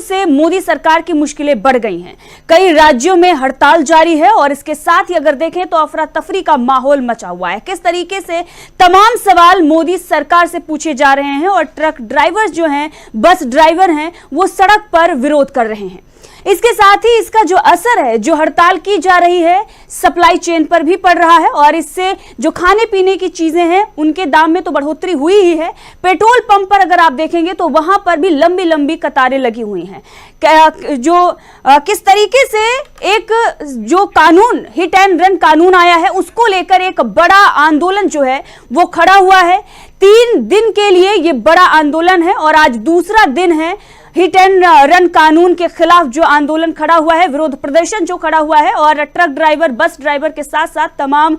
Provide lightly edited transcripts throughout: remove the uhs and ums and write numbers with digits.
से मोदी सरकार की मुश्किलें बढ़ गई हैं। कई राज्यों में हड़ताल जारी है और इसके साथ ही अगर देखें तो अफरा तफरी का माहौल मचा हुआ है। किस तरीके से तमाम सवाल मोदी सरकार से पूछे जा रहे हैं और ट्रक ड्राइवर्स जो हैं, बस ड्राइवर हैं, वो सड़क पर विरोध कर रहे हैं। इसके साथ ही इसका जो असर है, जो हड़ताल की जा रही है, सप्लाई चेन पर भी पड़ रहा है और इससे जो खाने पीने की चीजें हैं उनके दाम में तो बढ़ोतरी हुई ही है। पेट्रोल पंप पर अगर आप देखेंगे तो वहां पर भी लंबी लंबी कतारें लगी हुई हैं। किस तरीके से एक जो कानून, हिट एंड रन कानून आया है, उसको लेकर एक बड़ा आंदोलन जो है वो खड़ा हुआ है। 3 दिन के लिए ये बड़ा आंदोलन है और आज दूसरा दिन है। हिट एंड रन कानून के खिलाफ जो आंदोलन खड़ा हुआ है, विरोध प्रदर्शन जो खड़ा हुआ है और ट्रक ड्राइवर, बस ड्राइवर के साथ साथ तमाम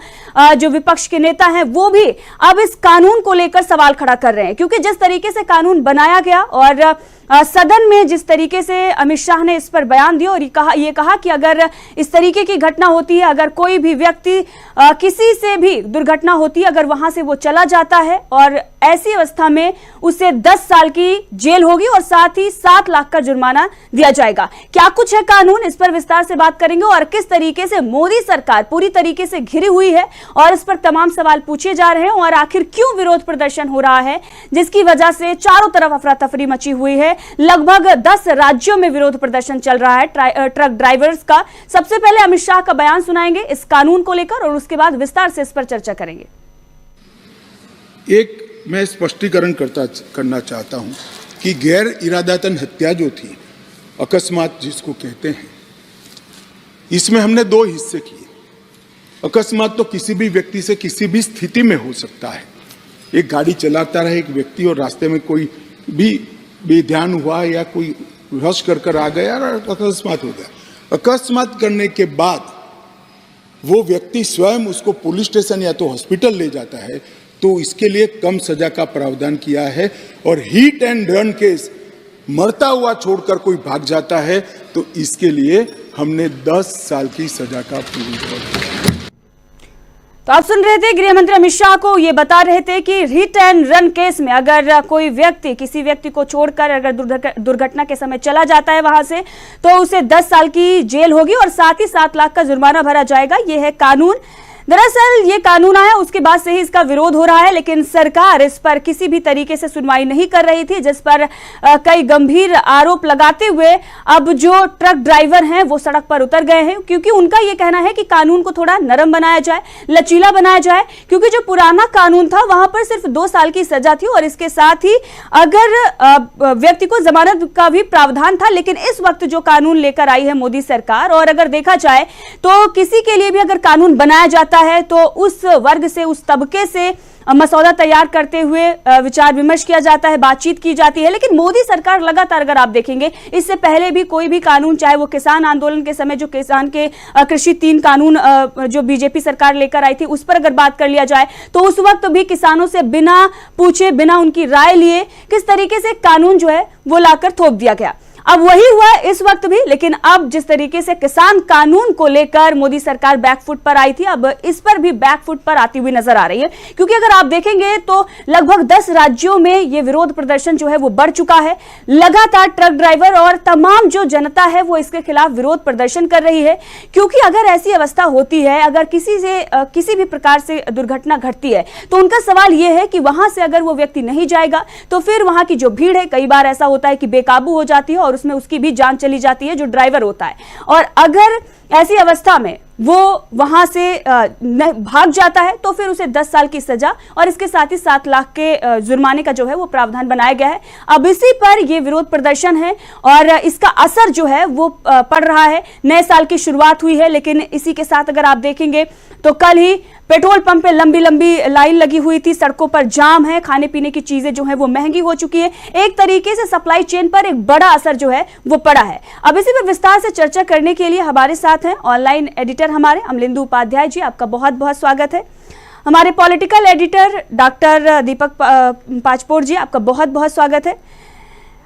जो विपक्ष के नेता हैं वो भी अब इस कानून को लेकर सवाल खड़ा कर रहे हैं। क्योंकि जिस तरीके से कानून बनाया गया और सदन में जिस तरीके से अमित शाह ने इस पर बयान दिया और ये कहा कि अगर इस तरीके की घटना होती है, अगर कोई भी व्यक्ति किसी से भी दुर्घटना होती है, अगर वहां से वो चला जाता है और ऐसी अवस्था में उसे 10 साल की जेल होगी और साथ ही 7 लाख का जुर्माना दिया जाएगा। क्या कुछ है कानून, इस पर विस्तार से बात करेंगे और किस तरीके से मोदी सरकार पूरी तरीके से घिरी हुई है और इस पर तमाम सवाल पूछे जा रहे हैं और आखिर क्यों विरोध प्रदर्शन हो रहा है, जिसकी वजह से चारों तरफ अफरा तफरी मची हुई है। लगभग 10 राज्यों में विरोध प्रदर्शन चल रहा है ट्रक ड्राइवर्स का। सबसे पहले अमित शाह का बयान सुनाएंगे इस कानून को लेकर और उसके बाद विस्तार से इस पर चर्चा करेंगे। एक मैं स्पष्टीकरण करना चाहता हूं कि गैर इरादतन हत्या जो थी, अकस्मात जिसको कहते हैं, इसमें हमने 2 हिस्से किए। अकस्मात तो किसी भी व्यक्ति से किसी भी स्थिति में हो सकता है। एक गाड़ी चलाता रहे एक व्यक्ति और रास्ते में कोई भी बेध्यान हुआ या कोई रश कर आ गया और अकस्मात हो गया। अकस्मात करने के बाद वो व्यक्ति स्वयं उसको पुलिस स्टेशन या तो हॉस्पिटल ले जाता है, तो इसके लिए कम सजा का प्रावधान किया है। और हिट एंड रन केस, मरता हुआ छोड़कर कोई भाग जाता है, तो इसके लिए हमने 10 साल की सजा का प्रावधान किया। तो आप सुन रहे थे गृह मंत्री अमित शाह को, ये बता रहे थे कि हिट एंड रन केस में अगर कोई व्यक्ति किसी व्यक्ति को छोड़कर अगर दुर्घटना के समय चला जाता है वहां से, तो उसे 10 साल की जेल होगी और साथ ही 7 लाख का जुर्माना भरा जाएगा। ये है कानून। दरअसल ये कानून आया उसके बाद से ही इसका विरोध हो रहा है, लेकिन सरकार इस पर किसी भी तरीके से सुनवाई नहीं कर रही थी, जिस पर कई गंभीर आरोप लगाते हुए अब जो ट्रक ड्राइवर हैं वो सड़क पर उतर गए हैं। क्योंकि उनका ये कहना है कि कानून को थोड़ा नरम बनाया जाए, लचीला बनाया जाए। क्योंकि जो पुराना कानून था वहां पर सिर्फ 2 साल की सजा थी और इसके साथ ही अगर व्यक्ति को जमानत का भी प्रावधान था। लेकिन इस वक्त जो कानून लेकर आई है मोदी सरकार, और अगर देखा जाए तो किसी के लिए भी अगर कानून बनाया जाता है तो उस वर्ग से, उस तबके से मसौदा तैयार करते हुए विचार विमर्श किया जाता है, बातचीत की जाती है। लेकिन मोदी सरकार लगातार, अगर आप देखेंगे, इससे पहले भी कोई भी कानून, चाहे वो किसान आंदोलन के समय जो किसान के कृषि 3 कानून जो बीजेपी सरकार लेकर आई थी, उस पर अगर बात कर लिया जाए तो उस वक्त भी किसानों से बिना पूछे, बिना उनकी राय लिए किस तरीके से कानून जो है वो लाकर थोप दिया गया। अब वही हुआ इस वक्त भी। लेकिन अब जिस तरीके से किसान कानून को लेकर मोदी सरकार बैकफुट पर आई थी, अब इस पर भी बैकफुट पर आती हुई नजर आ रही है। क्योंकि अगर आप देखेंगे तो लगभग 10 राज्यों में ये विरोध प्रदर्शन जो है वो बढ़ चुका है। लगातार ट्रक ड्राइवर और तमाम जो जनता है वो इसके खिलाफ विरोध प्रदर्शन कर रही है। क्योंकि अगर ऐसी अवस्था होती है, अगर किसी भी प्रकार से दुर्घटना घटती है, तो उनका सवाल यह है कि वहां से अगर वो व्यक्ति नहीं जाएगा तो फिर वहां की जो भीड़ है, कई बार ऐसा होता है कि बेकाबू हो जाती है और उसमें उसकी भी जान चली जाती है, जो ड्राइवर होता है। और अगर ऐसी अवस्था में वो वहां से भाग जाता है तो फिर उसे 10 साल की सजा और इसके साथ ही 7 लाख के जुर्माने का जो है वो प्रावधान बनाया गया है। अब इसी पर ये विरोध प्रदर्शन है और इसका असर जो है वो पड़ रहा है। नए साल की शुरुआत हुई है, लेकिन इसी के साथ अगर आप देखेंगे तो कल ही पेट्रोल पंप पे लंबी लंबी लाइन लगी हुई थी, सड़कों पर जाम है, खाने पीने की चीजें जो है वो महंगी हो चुकी है। एक तरीके से सप्लाई चेन पर एक बड़ा असर जो है वो पड़ा है। अब इसी पर विस्तार से चर्चा करने के लिए हमारे साथ हैं ऑनलाइन एडिटर हमारे अमलिंदु उपाध्याय जी, आपका बहुत बहुत स्वागत है। हमारे पॉलिटिकल एडिटर डॉक्टर दीपक पाचपोर जी, आपका बहुत बहुत स्वागत है।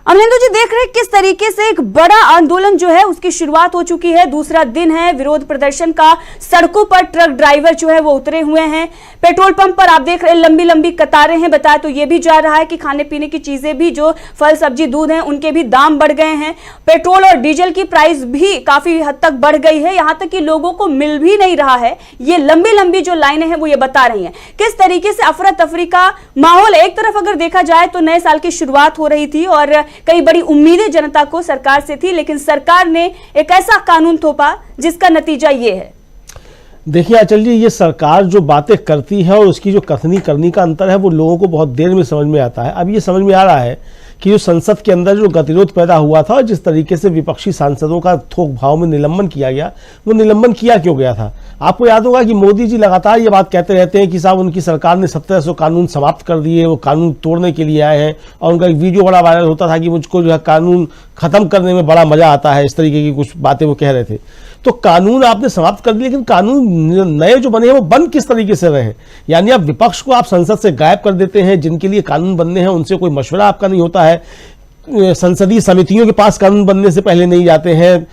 अमरिंदर जी, देख रहे हैं किस तरीके से एक बड़ा आंदोलन जो है उसकी शुरुआत हो चुकी है। दूसरा दिन है विरोध प्रदर्शन का। सड़कों पर ट्रक ड्राइवर जो है वो उतरे हुए हैं। पेट्रोल पंप पर आप देख रहे हैं लंबी लंबी कतारें हैं। बताया तो ये भी जा रहा है कि खाने पीने की चीजें भी, जो फल सब्जी दूध हैं, उनके भी दाम बढ़ गए हैं। पेट्रोल और डीजल की प्राइस भी काफी हद तक बढ़ गई है, यहां तक कि लोगों को मिल भी नहीं रहा है। ये लंबी लंबी जो लाइनें हैं वो ये बता रही हैं किस तरीके से अफरा तफरी का माहौल। एक तरफ अगर देखा जाए तो नए साल की शुरुआत हो रही थी और कई बड़ी उम्मीदें जनता को सरकार से थी, लेकिन सरकार ने एक ऐसा कानून थोपा जिसका नतीजा ये है। देखिए आंचल जी, ये सरकार जो बातें करती है और उसकी जो कथनी करनी का अंतर है वो लोगों को बहुत देर में समझ में आता है। अब ये समझ में आ रहा है कि जो संसद के अंदर जो गतिरोध पैदा हुआ था और जिस तरीके से विपक्षी सांसदों का थोक भाव में निलंबन किया गया, वो निलंबन किया क्यों गया था। आपको याद होगा कि मोदी जी लगातार ये बात कहते रहते हैं कि साहब उनकी सरकार ने 1700 कानून समाप्त कर दिए, वो कानून तोड़ने के लिए आए हैं। और उनका एक वीडियो बड़ा वायरल होता था कि मुझको जो है कानून खत्म करने में बड़ा मजा आता है, इस तरीके की कुछ बातें वो कह रहे थे। तो कानून आपने समाप्त कर दिए, लेकिन कानून नए जो बने हैं वो बंद किस तरीके से रहे हैं। यानी आप विपक्ष को आप संसद से गायब कर देते हैं, जिनके लिए कानून बनने हैं उनसे कोई मशवरा आपका नहीं होता है, संसदीय समितियों के पास कानून बनने से पहले नहीं जाते हैं,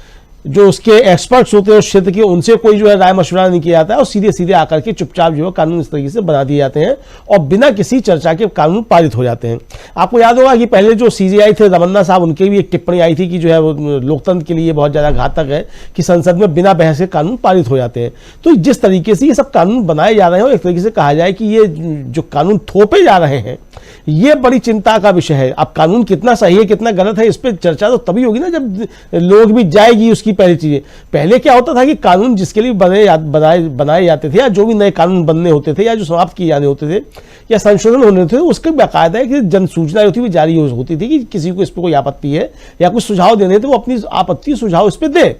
जो उसके एक्सपर्ट्स होते हैं उस क्षेत्र के उनसे कोई जो है राय मशवरा नहीं किया जाता है और सीधे सीधे आकर के चुपचाप जो है कानून इस तरीके से बना दिए जाते हैं और बिना किसी चर्चा के कानून पारित हो जाते हैं। आपको याद होगा कि पहले जो सीजेआई थे रमन्ना साहब, उनकी भी एक टिप्पणी आई थी कि जो है वो लोकतंत्र के लिए बहुत ज़्यादा घातक है कि संसद में बिना बहस के कानून पारित हो जाते हैं। तो जिस तरीके से ये सब कानून बनाए जा रहे हैं और एक तरीके से कहा जाए कि ये जो कानून थोपे जा रहे हैं ये बड़ी चिंता का विषय है। अब कानून कितना सही है कितना गलत है इस पर चर्चा तो तभी होगी ना जब लोग भी जाएगी उसकी पहली चीजें। पहले क्या होता था कि कानून जिसके लिए बनाए जाते थे या जो भी नए कानून बनने होते थे या जो समाप्त किए जाने होते थे या संशोधन होने होते थे, उसके बाकायदा एक जन सूचना होती थी, जारी होती थी कि किसी को इस पर कोई आपत्ति है या कुछ सुझाव देने थे, वो अपनी आपत्ति सुझाव इस पर दे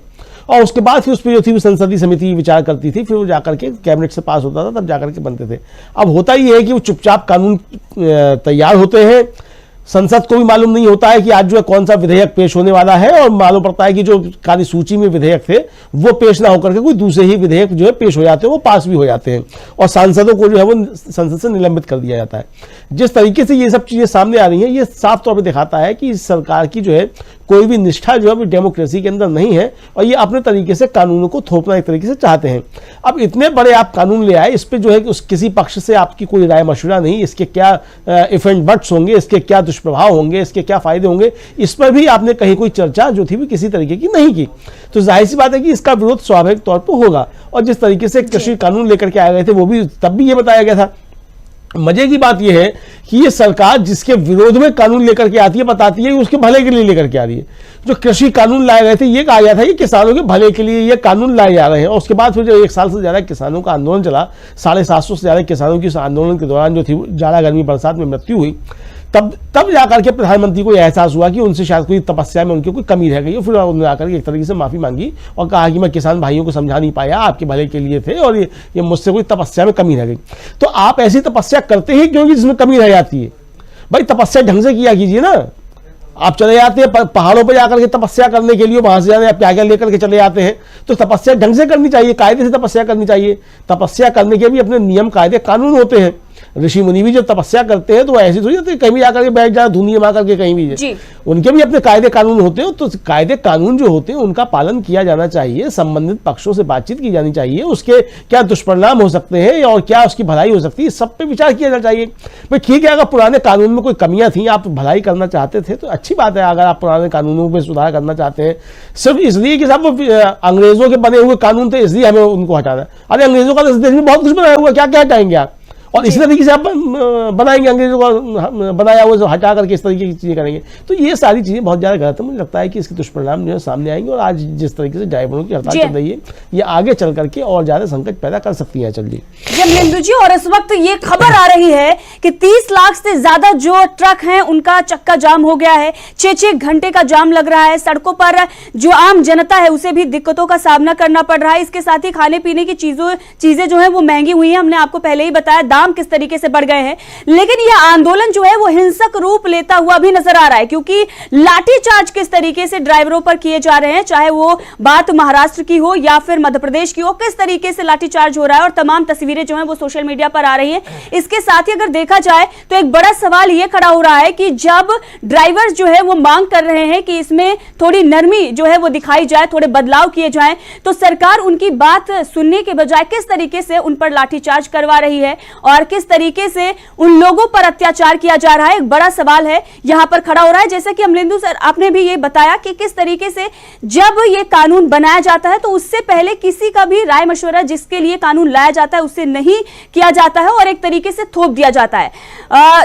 और उसके बाद फिर उस पर जो थी संसदीय समिति विचार करती थी, फिर वो जाकर के कैबिनेट से पास होता था, तब जाकर के बनते थे। अब होता ही है कि वो चुपचाप कानून तैयार होते हैं, संसद को भी मालूम नहीं होता है कि आज जो है कौन सा विधेयक पेश होने वाला है और मालूम पड़ता है कि जो कार्यसूची में विधेयक थे वो पेश ना होकर के कोई दूसरे ही विधेयक जो है पेश हो जाते हैं, वो पास भी हो जाते हैं और सांसदों को जो है वो संसद से निलंबित कर दिया जाता है। जिस तरीके से ये सब चीजें सामने आ रही हैं ये साफ तौर पर दिखाता है कि सरकार की जो है कोई भी निष्ठा जो है वो डेमोक्रेसी के अंदर नहीं है और ये अपने तरीके से कानूनों को थोपना एक तरीके से चाहते हैं। अब इतने बड़े आप कानून ले आए, इस पे जो है कि किसी पक्ष से आपकी कोई राय मशवरा नहीं, इसके क्या इफ एंड बट्स होंगे, इसके क्या दुष्प्रभाव होंगे, इसके क्या फायदे होंगे, इस पर भी आपने कहीं कोई चर्चा जो थी भी किसी तरीके की नहीं की। तो जाहिर सी बात है कि इसका विरोध स्वाभाविक तौर पर होगा। और जिस तरीके से कृषि कानून लेकर के आए गए थे वो भी तब भी ये बताया गया था। मजे की बात यह है कि ये सरकार जिसके विरोध में कानून लेकर के आती है बताती है कि उसके भले के लिए लेकर के आ रही है। जो कृषि कानून लाए गए थे ये कहा गया था कि किसानों के भले के लिए ये कानून लाए जा रहे हैं और उसके बाद फिर जो 1 साल से ज्यादा किसानों का आंदोलन चला, 750 से ज्यादा किसानों की उस आंदोलन के दौरान जो थी ज्यादा गर्मी बरसात में मृत्यु हुई, तब जाकर के प्रधानमंत्री को यह एहसास हुआ कि उनसे शायद कोई तपस्या में उनकी कोई कमी रह गई और फिर उन्होंने आकर के एक तरीके से माफी मांगी और कहा कि मैं किसान भाइयों को समझा नहीं पाया, आपके भले के लिए थे और ये मुझसे कोई तपस्या में कमी रह गई। तो आप ऐसी तपस्या करते ही क्योंकि जिसमें कमी रह जाती है। भाई तपस्या ढंग से किया कीजिए ना। आप चले जाते हैं पहाड़ों पर जाकर के तपस्या करने के लिए, वहां से जाने आप क्या क्या लेकर के चले जाते हैं, तो तपस्या ढंग से करनी चाहिए, कायदे से तपस्या करनी चाहिए। तपस्या करने के भी अपने नियम कायदे कानून होते हैं। ऋषि मुनि भी जब तपस्या करते हैं तो ऐसे थोड़ी होते कहीं भी जाकर के बैठ जाए धुनी जमा करके कहीं भी, उनके भी अपने कायदे कानून होते हैं। तो कायदे कानून जो होते हैं उनका पालन किया जाना चाहिए, संबंधित पक्षों से बातचीत की जानी चाहिए, उसके क्या दुष्परिणाम हो सकते हैं और क्या उसकी भलाई हो सकती है, सब पे विचार किया जाना चाहिए। भाई ठीक है, अगर पुराने कानून में कोई कमियां थी, आप भलाई करना चाहते थे तो अच्छी बात है। अगर आप पुराने कानूनों में सुधार करना चाहते हैं सिर्फ इसलिए कि साहब अंग्रेजों के बने हुए कानून थे इसलिए हमें उनको हटाना है, अरे अंग्रेजों का तो इस देश में बहुत कुछ बनाया हुआ, क्या क्या हटाएंगे आप? और इसी तरीके से आप बनाएंगे, अंग्रेजों को बनाया हुआ हटा करके इस तरीके की चीजें करेंगे, तो ये सारी चीजें बहुत ज्यादा गलत है। मुझे लगता है कि इसके दुष्परिणाम जो है सामने आएंगे और आज जिस तरीके से ड्राइवरों की हड़ताल चल रही है ये आगे चल करके और ज्यादा संकट पैदा कर सकती है। चल जी अमरिंदर जी, और इस वक्त ये खबर आ रही है कि 30 लाख से ज्यादा जो ट्रक हैं उनका चक्का जाम हो गया है, 6-6 घंटे का जाम लग रहा है। सड़कों पर जो आम जनता है उसे भी दिक्कतों का सामना करना पड़ रहा है। इसके साथ ही खाने पीने की चीजें जो है वो महंगी हुई है। हमने आपको पहले ही बताया, दाम दाम किस तरीके से बढ़ गए हैं। लेकिन यह आंदोलन जो है वो हिंसक रूप लेता हुआ भी नजर आ रहा है, क्योंकि लाठीचार्ज किस तरीके से ड्राइवरों पर किए जा रहे हैं, चाहे वो बात महाराष्ट्र की हो या फिर मध्य प्रदेश की हो, किस तरीके से लाठीचार्ज हो रहा है और तमाम तस्वीरें जो हैं वो सोशल मीडिया पर आ रही हैं। इसके साथ ही अगर देखा जाए तो एक बड़ा सवाल यह खड़ा हो रहा है कि जब ड्राइवर्स जो है वो मांग कर रहे हैं कि इसमें थोड़ी नरमी जो है वो दिखाई जाए, थोड़े बदलाव किए जाएं, तो सरकार उनकी बात सुनने के बजाय किस तरीके से उन पर लाठीचार्ज करवा रही है और किस तरीके से उन लोगों पर अत्याचार किया जा रहा है, एक बड़ा सवाल है यहां पर खड़ा हो रहा है। जैसे कि अमलेंदु सर आपने भी ये बताया कि किस तरीके से जब ये कानून बनाया जाता है तो उससे पहले किसी का भी राय मशवरा जिसके लिए कानून लाया जाता है उससे नहीं किया जाता है और एक तरीके से थोप दिया जाता है।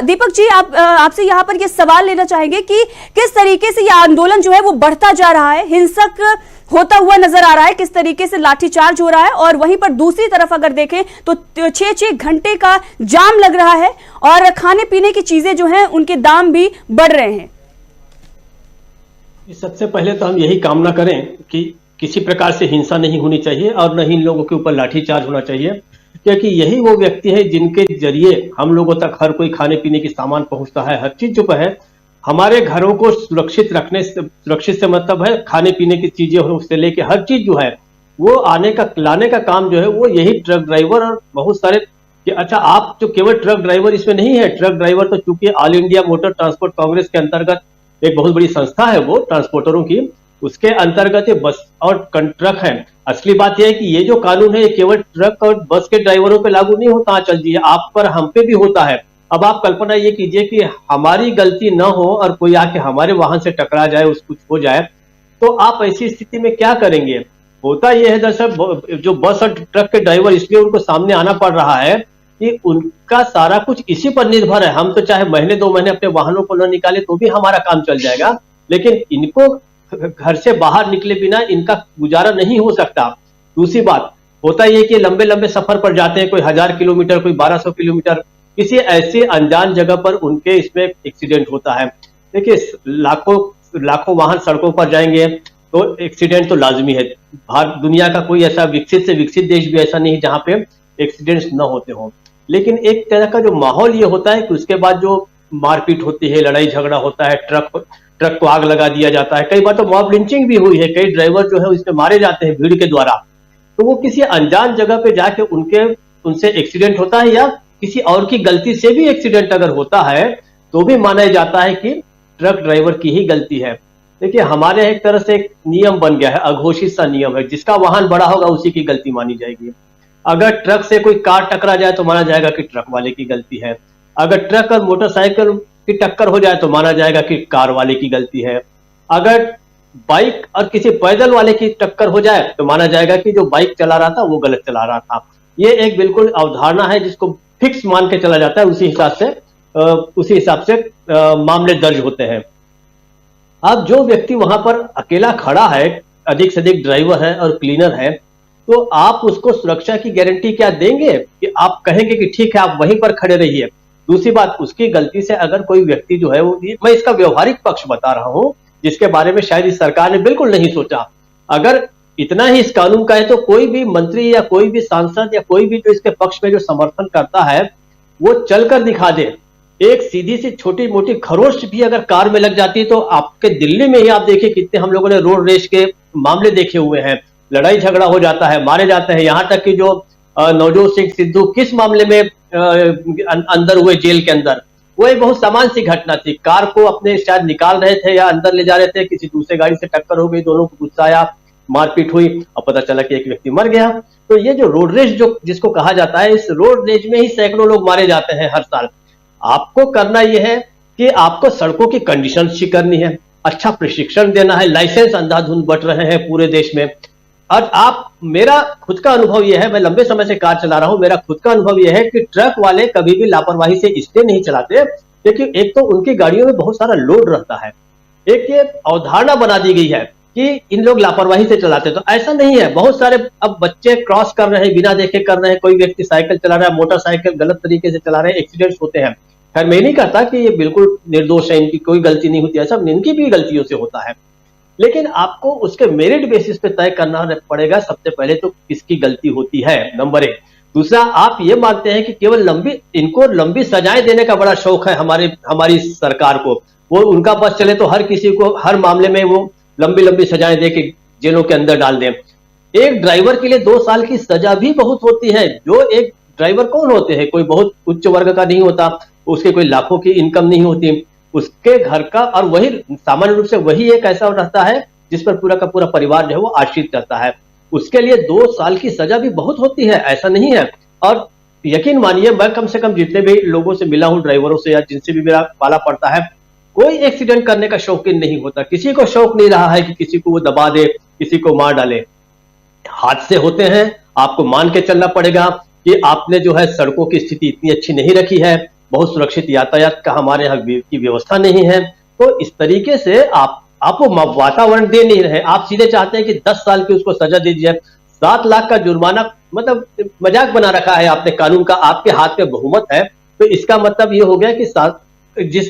दीपक जी, आपसे यहां पर यह सवाल लेना चाहेंगे कि किस तरीके से यह आंदोलन जो है वो बढ़ता जा रहा है, हिंसक होता हुआ नजर आ रहा है, किस तरीके से लाठीचार्ज हो रहा है और वहीं पर दूसरी तरफ अगर देखें तो 6-6 घंटे का जाम लग रहा है और खाने पीने की चीजें जो हैं उनके दाम भी बढ़ रहे हैं। सबसे पहले तो हम यही कामना करें कि किसी प्रकार से हिंसा नहीं होनी चाहिए और न ही इन लोगों के ऊपर लाठीचार्ज होना चाहिए, क्योंकि यही वो व्यक्ति है जिनके जरिए हम लोगों तक हर कोई खाने पीने की सामान पहुंचता है। हर चीज जो है हमारे घरों को सुरक्षित रखने से, सुरक्षित से मतलब है खाने पीने की चीजें उससे लेके हर चीज जो है वो लाने का काम जो है वो यही ट्रक ड्राइवर और बहुत सारे अच्छा, आप जो केवल ट्रक ड्राइवर इसमें नहीं है। ट्रक ड्राइवर तो चूंकि all India motor transport Congress के अंतर्गत एक बहुत बड़ी संस्था है वो ट्रांसपोर्टरों की, उसके अंतर्गत ये बस और ट्रक है। असली बात यह है कि ये जो कानून है ये केवल ट्रक और बस के ड्राइवरों पे लागू नहीं होता, चल जी आप पर हम पे भी होता है। अब आप कल्पना ये कीजिए कि हमारी गलती न हो और कोई आके हमारे वाहन से टकरा जाए, उस कुछ हो जाए, तो आप ऐसी स्थिति में क्या करेंगे। होता यह है दरअसल जो बस और ट्रक के ड्राइवर इसलिए उनको सामने आना पड़ रहा है कि उनका सारा कुछ इसी पर निर्भर है। हम तो चाहे महीने 2 महीने अपने वाहनों को न निकाले तो भी हमारा काम चल जाएगा, लेकिन इनको घर से बाहर निकले बिना इनका गुजारा नहीं हो सकता। दूसरी बात होता यह कि लंबे लंबे सफर पर जाते हैं, कोई 1000 किलोमीटर, कोई 1200 किलोमीटर, किसी ऐसे अनजान जगह पर उनके इसमें एक्सीडेंट होता है। देखिए लाखों वाहन सड़कों पर जाएंगे तो एक्सीडेंट तो लाजमी है। भारत दुनिया का कोई ऐसा विकसित से विकसित देश भी ऐसा नहीं जहां पे एक्सीडेंट्स न होते हों, लेकिन एक तरह का जो माहौल ये होता है कि उसके बाद जो मारपीट होती है, लड़ाई झगड़ा होता है, ट्रक को आग लगा दिया जाता है, कई बार तो मॉब लिंचिंग भी हुई है, कई ड्राइवर जो है उसमें मारे जाते हैं भीड़ के द्वारा। तो वो किसी अनजान जगह पे जाके उनसे एक्सीडेंट होता है या किसी और की गलती से भी एक्सीडेंट अगर होता है तो भी माना जाता है कि ट्रक ड्राइवर की ही गलती है। देखिए हमारे एक तरह से एक नियम बन गया है, अघोषित सा नियम है, जिसका वाहन बड़ा होगा उसी की गलती मानी जाएगी। अगर ट्रक से कोई कार टकरा जाए तो माना जाएगा कि ट्रक वाले की गलती है, अगर ट्रक और मोटरसाइकिल की टक्कर हो जाए तो माना जाएगा कि कार वाले की गलती है, अगर बाइक और किसी पैदल वाले की टक्कर हो जाए तो माना जाएगा कि जो बाइक चला रहा था वो गलत चला रहा था। ये एक बिल्कुल अवधारणा है जिसको फिक्स मान के चला जाता है, उसी हिसाब से मामले दर्ज होते हैं। अब जो व्यक्ति वहां पर अकेला खड़ा है, अधिक से अधिक ड्राइवर है और क्लीनर है, तो आप उसको सुरक्षा की गारंटी क्या देंगे कि आप कहेंगे कि ठीक है आप वहीं पर खड़े रहिए। दूसरी बात, उसकी गलती से अगर कोई व्यक्ति जो है वो, मैं इसका व्यवहारिक पक्ष बता रहा हूं जिसके बारे में शायद इस सरकार ने बिल्कुल नहीं सोचा। अगर इतना ही इस कानून का है तो कोई भी मंत्री या कोई भी सांसद या कोई भी जो इसके पक्ष में जो समर्थन करता है वो चलकर दिखा दे। एक सीधी सी छोटी मोटी खरोच भी अगर कार में लग जाती है तो आपके दिल्ली में ही आप देखिए कितने हम लोगों ने रोड रेस के मामले देखे हुए हैं, लड़ाई झगड़ा हो जाता है, मारे जाते हैं। यहां तक कि जो नवजोत सिंह सिद्धू किस मामले में अंदर हुए जेल के अंदर, वो एक बहुत सामान्य सी घटना थी। कार को अपने शायद निकाल रहे थे या अंदर ले जा रहे थे, किसी दूसरे गाड़ी से टक्कर हो गई, दोनों को गुस्सा आया, मारपीट हुई और पता चला कि एक व्यक्ति मर गया। तो ये जो रोड रेस जो जिसको कहा जाता है, इस रोड रेस में ही सैकड़ों लोग मारे जाते हैं हर साल। आपको करना यह है कि आपको सड़कों की कंडीशन अच्छी करनी है, अच्छा प्रशिक्षण देना है, लाइसेंस अंधाधुंध बंट रहे हैं पूरे देश में। और मेरा खुद का अनुभव यह है, मैं लंबे समय से कार चला रहा हूं, मेरा खुद का अनुभव यह है कि ट्रक वाले कभी भी लापरवाही से इसलिए नहीं चलाते क्योंकि एक तो उनकी गाड़ियों में बहुत सारा लोड रहता है, एक ये अवधारणा बना दी गई है कि इन लोग लापरवाही से चलाते। तो ऐसा नहीं है, बहुत सारे अब बच्चे क्रॉस कर रहे हैं, बिना देखे कर रहे हैं, कोई व्यक्ति साइकिल चला रहा है, मोटरसाइकिल गलत तरीके से चला रहे हैं, एक्सीडेंट्स होते हैं। खैर मैं नहीं कहता कि ये बिल्कुल निर्दोष है, इनकी कोई गलती नहीं होती, ऐसा इनकी भी गलतियों से होता है, लेकिन आपको उसके मेरिट बेसिस पे तय करना पड़ेगा सबसे पहले तो किसकी गलती होती है, नंबर 1। दूसरा, आप ये मानते हैं कि केवल इनको लंबी सजाएं देने का बड़ा शौक है हमारी सरकार को। वो उनका बस चले तो हर किसी को हर मामले में वो लंबी लंबी सजाएं दे के जेलों के अंदर डाल दें। एक ड्राइवर के लिए 2 साल की सजा भी बहुत होती है। जो एक ड्राइवर कौन होते हैं, कोई बहुत उच्च वर्ग का नहीं होता, उसके कोई लाखों की इनकम नहीं होती, उसके घर का, और वही सामान्य रूप से वही एक ऐसा रहता है जिस पर पूरा का पूरा परिवार जो है वो आश्रित रहता है। उसके लिए 2 साल की सजा भी बहुत होती है, ऐसा नहीं है। और यकीन मानिए, मैं कम से कम जितने भी लोगों से मिला हूं, ड्राइवरों से या जिनसे भी मेरा पाला पड़ता है, कोई एक्सीडेंट करने का शौकीन नहीं होता। किसी को शौक नहीं रहा है कि किसी को वो दबा दे, किसी को मार डाले। हादसे होते हैं, आपको मान के चलना पड़ेगा कि आपने जो है सड़कों की स्थिति इतनी अच्छी नहीं रखी है, बहुत सुरक्षित यातायात का हमारे यहाँ की व्यवस्था नहीं है। तो इस तरीके से आप वो वातावरण दे नहीं रहे। आप सीधे चाहते हैं कि 10 साल की उसको सजा दे दीजिए, 7 लाख का जुर्माना, मतलब मजाक बना रखा है आपने कानून का। आपके हाथ में बहुमत है, तो इसका मतलब ये हो गया कि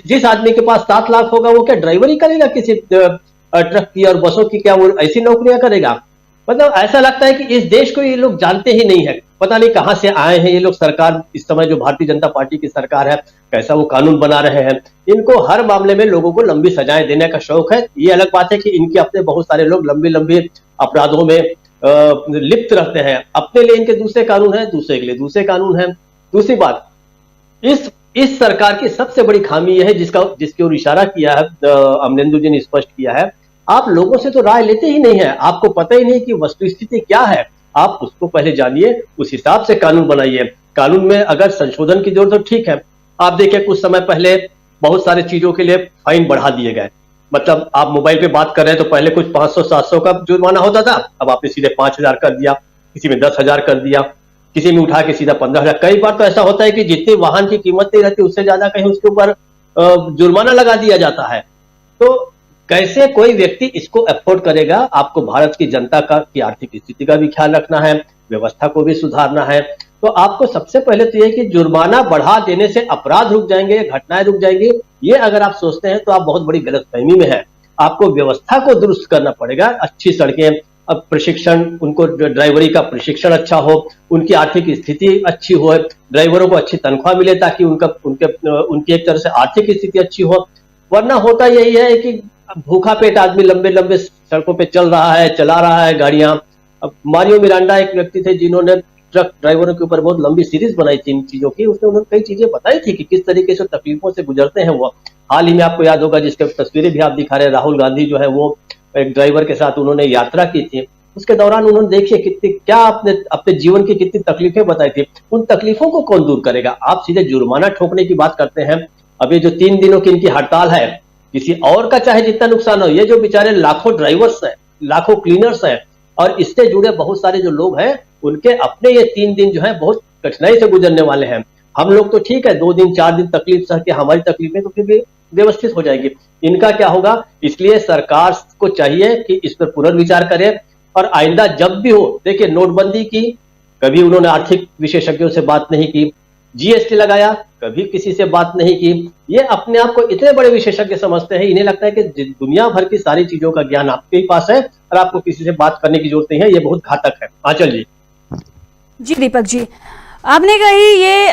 जिस आदमी के पास 7 लाख होगा वो क्या ड्राइवरी करेगा किसी ट्रक की और बसों की? क्या वो ऐसी नौकरियां करेगा? मतलब ऐसा लगता है कि इस देश को ये लोग जानते ही नहीं है। पता नहीं कहां से आए हैं ये लोग। सरकार इस समय जो भारतीय जनता पार्टी की सरकार है, कैसा वो कानून बना रहे हैं। इनको हर मामले में लोगों को लंबी सजाएं देने का शौक है। ये अलग बात है कि इनके अपने बहुत सारे लोग लंबी लंबी अपराधों में लिप्त रहते हैं। अपने लिए इनके दूसरे कानून है, दूसरे के लिए दूसरे कानून है। दूसरी बात, इस सरकार की सबसे बड़ी खामी यह है, जिसकी ओर इशारा किया है अमरेंदु जी ने स्पष्ट किया है, आप लोगों से तो राय लेते ही नहीं है। आपको पता ही नहीं कि वस्तुस्थिति क्या है। आप उसको पहले जानिए, उस हिसाब से कानून बनाइए। कानून में अगर संशोधन की जरूरत हो, ठीक है। आप देखिए, कुछ समय पहले बहुत सारे चीजों के लिए फाइन बढ़ा दिए गए। मतलब आप मोबाइल पे बात कर रहे हैं तो पहले कुछ 500-700 का जुर्माना होता था, अब आपने सीधे 5000 कर दिया, किसी में 10,000 कर दिया, किसी में उठा के सीधा 15,000। कई बार तो ऐसा होता है कि जितनी वाहन की कीमत नहीं रहती उससे ज्यादा कहीं उसके ऊपर जुर्माना लगा दिया जाता है। तो कैसे कोई व्यक्ति इसको अफोर्ड करेगा? आपको भारत की जनता की आर्थिक स्थिति का भी ख्याल रखना है, व्यवस्था को भी सुधारना है। तो आपको सबसे पहले तो यह कि जुर्माना बढ़ा देने से अपराध रुक जाएंगे, घटनाएं रुक जाएंगी, ये अगर आप सोचते हैं तो आप बहुत बड़ी गलतफहमी में हैं। आपको व्यवस्था को दुरुस्त करना पड़ेगा। अच्छी सड़कें, अब प्रशिक्षण, उनको ड्राइवरी का प्रशिक्षण अच्छा हो, उनकी आर्थिक स्थिति अच्छी हो, ड्राइवरों को अच्छी तनख्वाह मिले ताकि उनकी एक तरह से आर्थिक स्थिति अच्छी हो। वरना होता यही है कि भूखा पेट आदमी लंबे लंबे सड़कों पे चल रहा है, चला रहा है गाड़ियां। अब मारियो मिरांडा एक व्यक्ति थे जिन्होंने ट्रक ड्राइवरों के ऊपर बहुत लंबी सीरीज बनाई थी इन चीजों की। उसने उन्होंने कई चीजें बताई थी कि किस तरीके से तकलीफों से गुजरते हैं वो। हाल ही में आपको याद होगा, जिसके तस्वीरें भी आप दिखा रहे हैं, राहुल गांधी जो है वो एक ड्राइवर के साथ उन्होंने यात्रा की थी। उसके दौरान उन्होंने देखिए क्या अपने जीवन की कितनी तकलीफें बताई थी। उन तकलीफों को कौन दूर करेगा? आप सीधे जुर्माना ठोकने की बात करते हैं। अब ये जो 3 दिनों की इनकी हड़ताल है, किसी और का चाहे जितना नुकसान हो, ये जो बेचारे लाखों ड्राइवर्स हैं, लाखों क्लीनर्स हैं और इससे जुड़े बहुत सारे जो लोग हैं, उनके अपने ये 3 दिन जो है बहुत कठिनाई से गुजरने वाले हैं। हम लोग तो ठीक है 2 दिन 4 दिन तकलीफ सह के हमारी तकलीफें तो फिर भी व्यवस्थित हो जाएगी। इनका क्या होगा? इसलिए सरकार को चाहिए कि इस पर पुनर्विचार करे और आइंदा जब भी हो, देखिए नोटबंदी की, कभी उन्होंने आर्थिक विशेषज्ञों से बात नहीं की। जीएसटी लगाया, कभी किसी से बात नहीं की। ये अपने आप को इतने बड़े विशेषज्ञ समझते हैं, इन्हें लगता है कि दुनिया भर की सारी चीजों का ज्ञान आपके ही पास है और आपको किसी से बात करने की जरूरत नहीं है। ये बहुत घातक है। आंचल जी। जी दीपक जी, आपने कही ये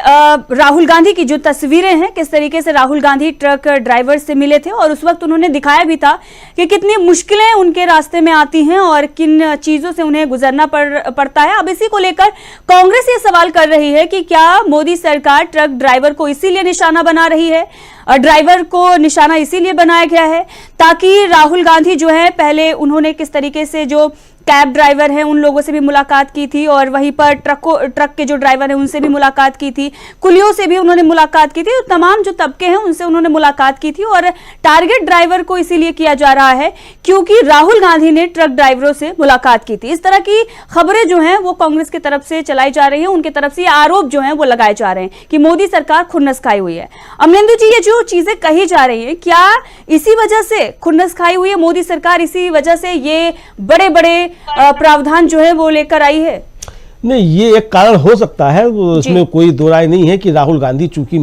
राहुल गांधी की जो तस्वीरें हैं, किस तरीके से राहुल गांधी ट्रक ड्राइवर से मिले थे और उस वक्त उन्होंने दिखाया भी था कि कितनी मुश्किलें उनके रास्ते में आती हैं और किन चीजों से उन्हें गुजरना पड़ता है। अब इसी को लेकर कांग्रेस ये सवाल कर रही है कि क्या मोदी सरकार ट्रक ड्राइवर को इसीलिए निशाना बना रही है, ड्राइवर को निशाना इसीलिए बनाया गया है ताकि राहुल गांधी जो है, पहले उन्होंने किस तरीके से जो कैब ड्राइवर हैं उन लोगों से भी मुलाकात की थी और वहीं पर ट्रक के जो ड्राइवर हैं उनसे भी मुलाकात की थी, कुलियों से भी उन्होंने मुलाकात की थी, तो तमाम जो तबके हैं उनसे उन्होंने मुलाकात की थी। और टारगेट ड्राइवर को इसीलिए किया जा रहा है क्योंकि राहुल गांधी ने ट्रक ड्राइवरों से मुलाकात की थी। इस तरह की खबरें जो हैं वो कांग्रेस की तरफ से चलाई जा रही है, उनकी तरफ से आरोप जो है वो लगाए जा रहे हैं कि मोदी सरकार खुन्नस खाई हुई है। अमरेंदु जी, ये जो चीजें कही जा रही है, क्या इसी वजह से खुन्नस खाई हुई है मोदी सरकार, इसी वजह से ये बड़े बड़े प्रावधान जो है वो लेकर आई है? नहीं, ये एक कारण हो सकता है, उसमें कोई दो राय नहीं है कि राहुल गांधी चूंकि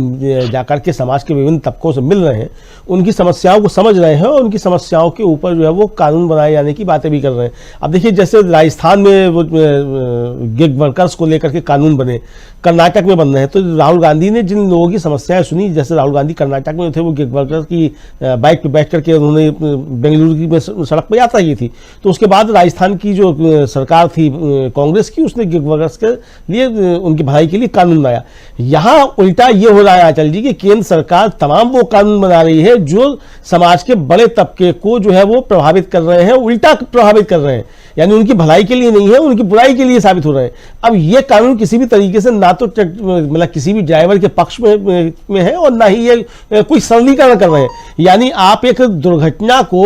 जाकर के समाज के विभिन्न तबकों से मिल रहे हैं, उनकी समस्याओं को समझ रहे हैं और उनकी समस्याओं के ऊपर जो है वो कानून बनाए जाने की बातें भी कर रहे हैं। अब देखिए, जैसे राजस्थान में वो गिग वर्कर्स को लेकर के कानून बने, कर्नाटक में बन रहे हैं, तो राहुल गांधी ने जिन लोगों की समस्याएं सुनी, जैसे राहुल गांधी कर्नाटक में थे, वो गिग वर्कर्स की बाइक पे बैठ करके उन्होंने बेंगलुरु की सड़क पर यात्रा की थी, तो उसके बाद राजस्थान की जो सरकार थी कांग्रेस की, उसने गिग वर्कर्स के लिए उनकी भलाई के लिए कानून बनाया। यहां उल्टा ये हो रहा है अचल जी कि केंद्र सरकार तमाम वो कानून बना रही है जो समाज के बड़े तबके को जो है वो प्रभावित कर रहे हैं, उल्टा प्रभावित कर रहे हैं, यानी उनकी भलाई के लिए नहीं है, उनकी बुराई के लिए साबित हो रहे हैं। अब ये कानून किसी भी तरीके से ना तो मतलब किसी भी ड्राइवर के पक्ष में है और ना ही ये कोई सरलीकरण कर रहे हैं, यानी आप एक दुर्घटना को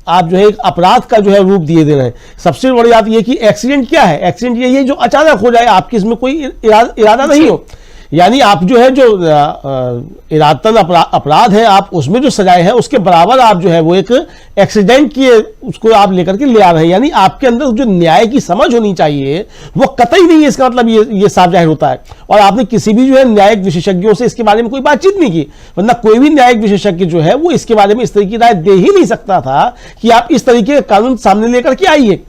आप जो है एक अपराध का जो है रूप दिए दे रहे हैं। सबसे बड़ी बात यह कि एक्सीडेंट क्या है, एक्सीडेंट यही है जो अचानक हो जाए, आपकी इसमें कोई इरादा नहीं हो, यानी आप जो है जो इरादतन अपराध है, आप उसमें जो सजाए हैं उसके बराबर आप जो है वो एक एक्सीडेंट की उसको आप लेकर के ले आ रहे हैं, यानी आपके अंदर जो न्याय की समझ होनी चाहिए वो कतई नहीं है। इसका मतलब ये साफ जाहिर होता है, और आपने किसी भी जो है न्यायिक विशेषज्ञों से इसके बारे में कोई बातचीत नहीं की, वरना कोई भी न्यायिक विशेषज्ञ जो है वो इसके बारे में इस तरह की राय दे ही नहीं सकता था कि आप इस तरीके का कानून सामने लेकर के आइए।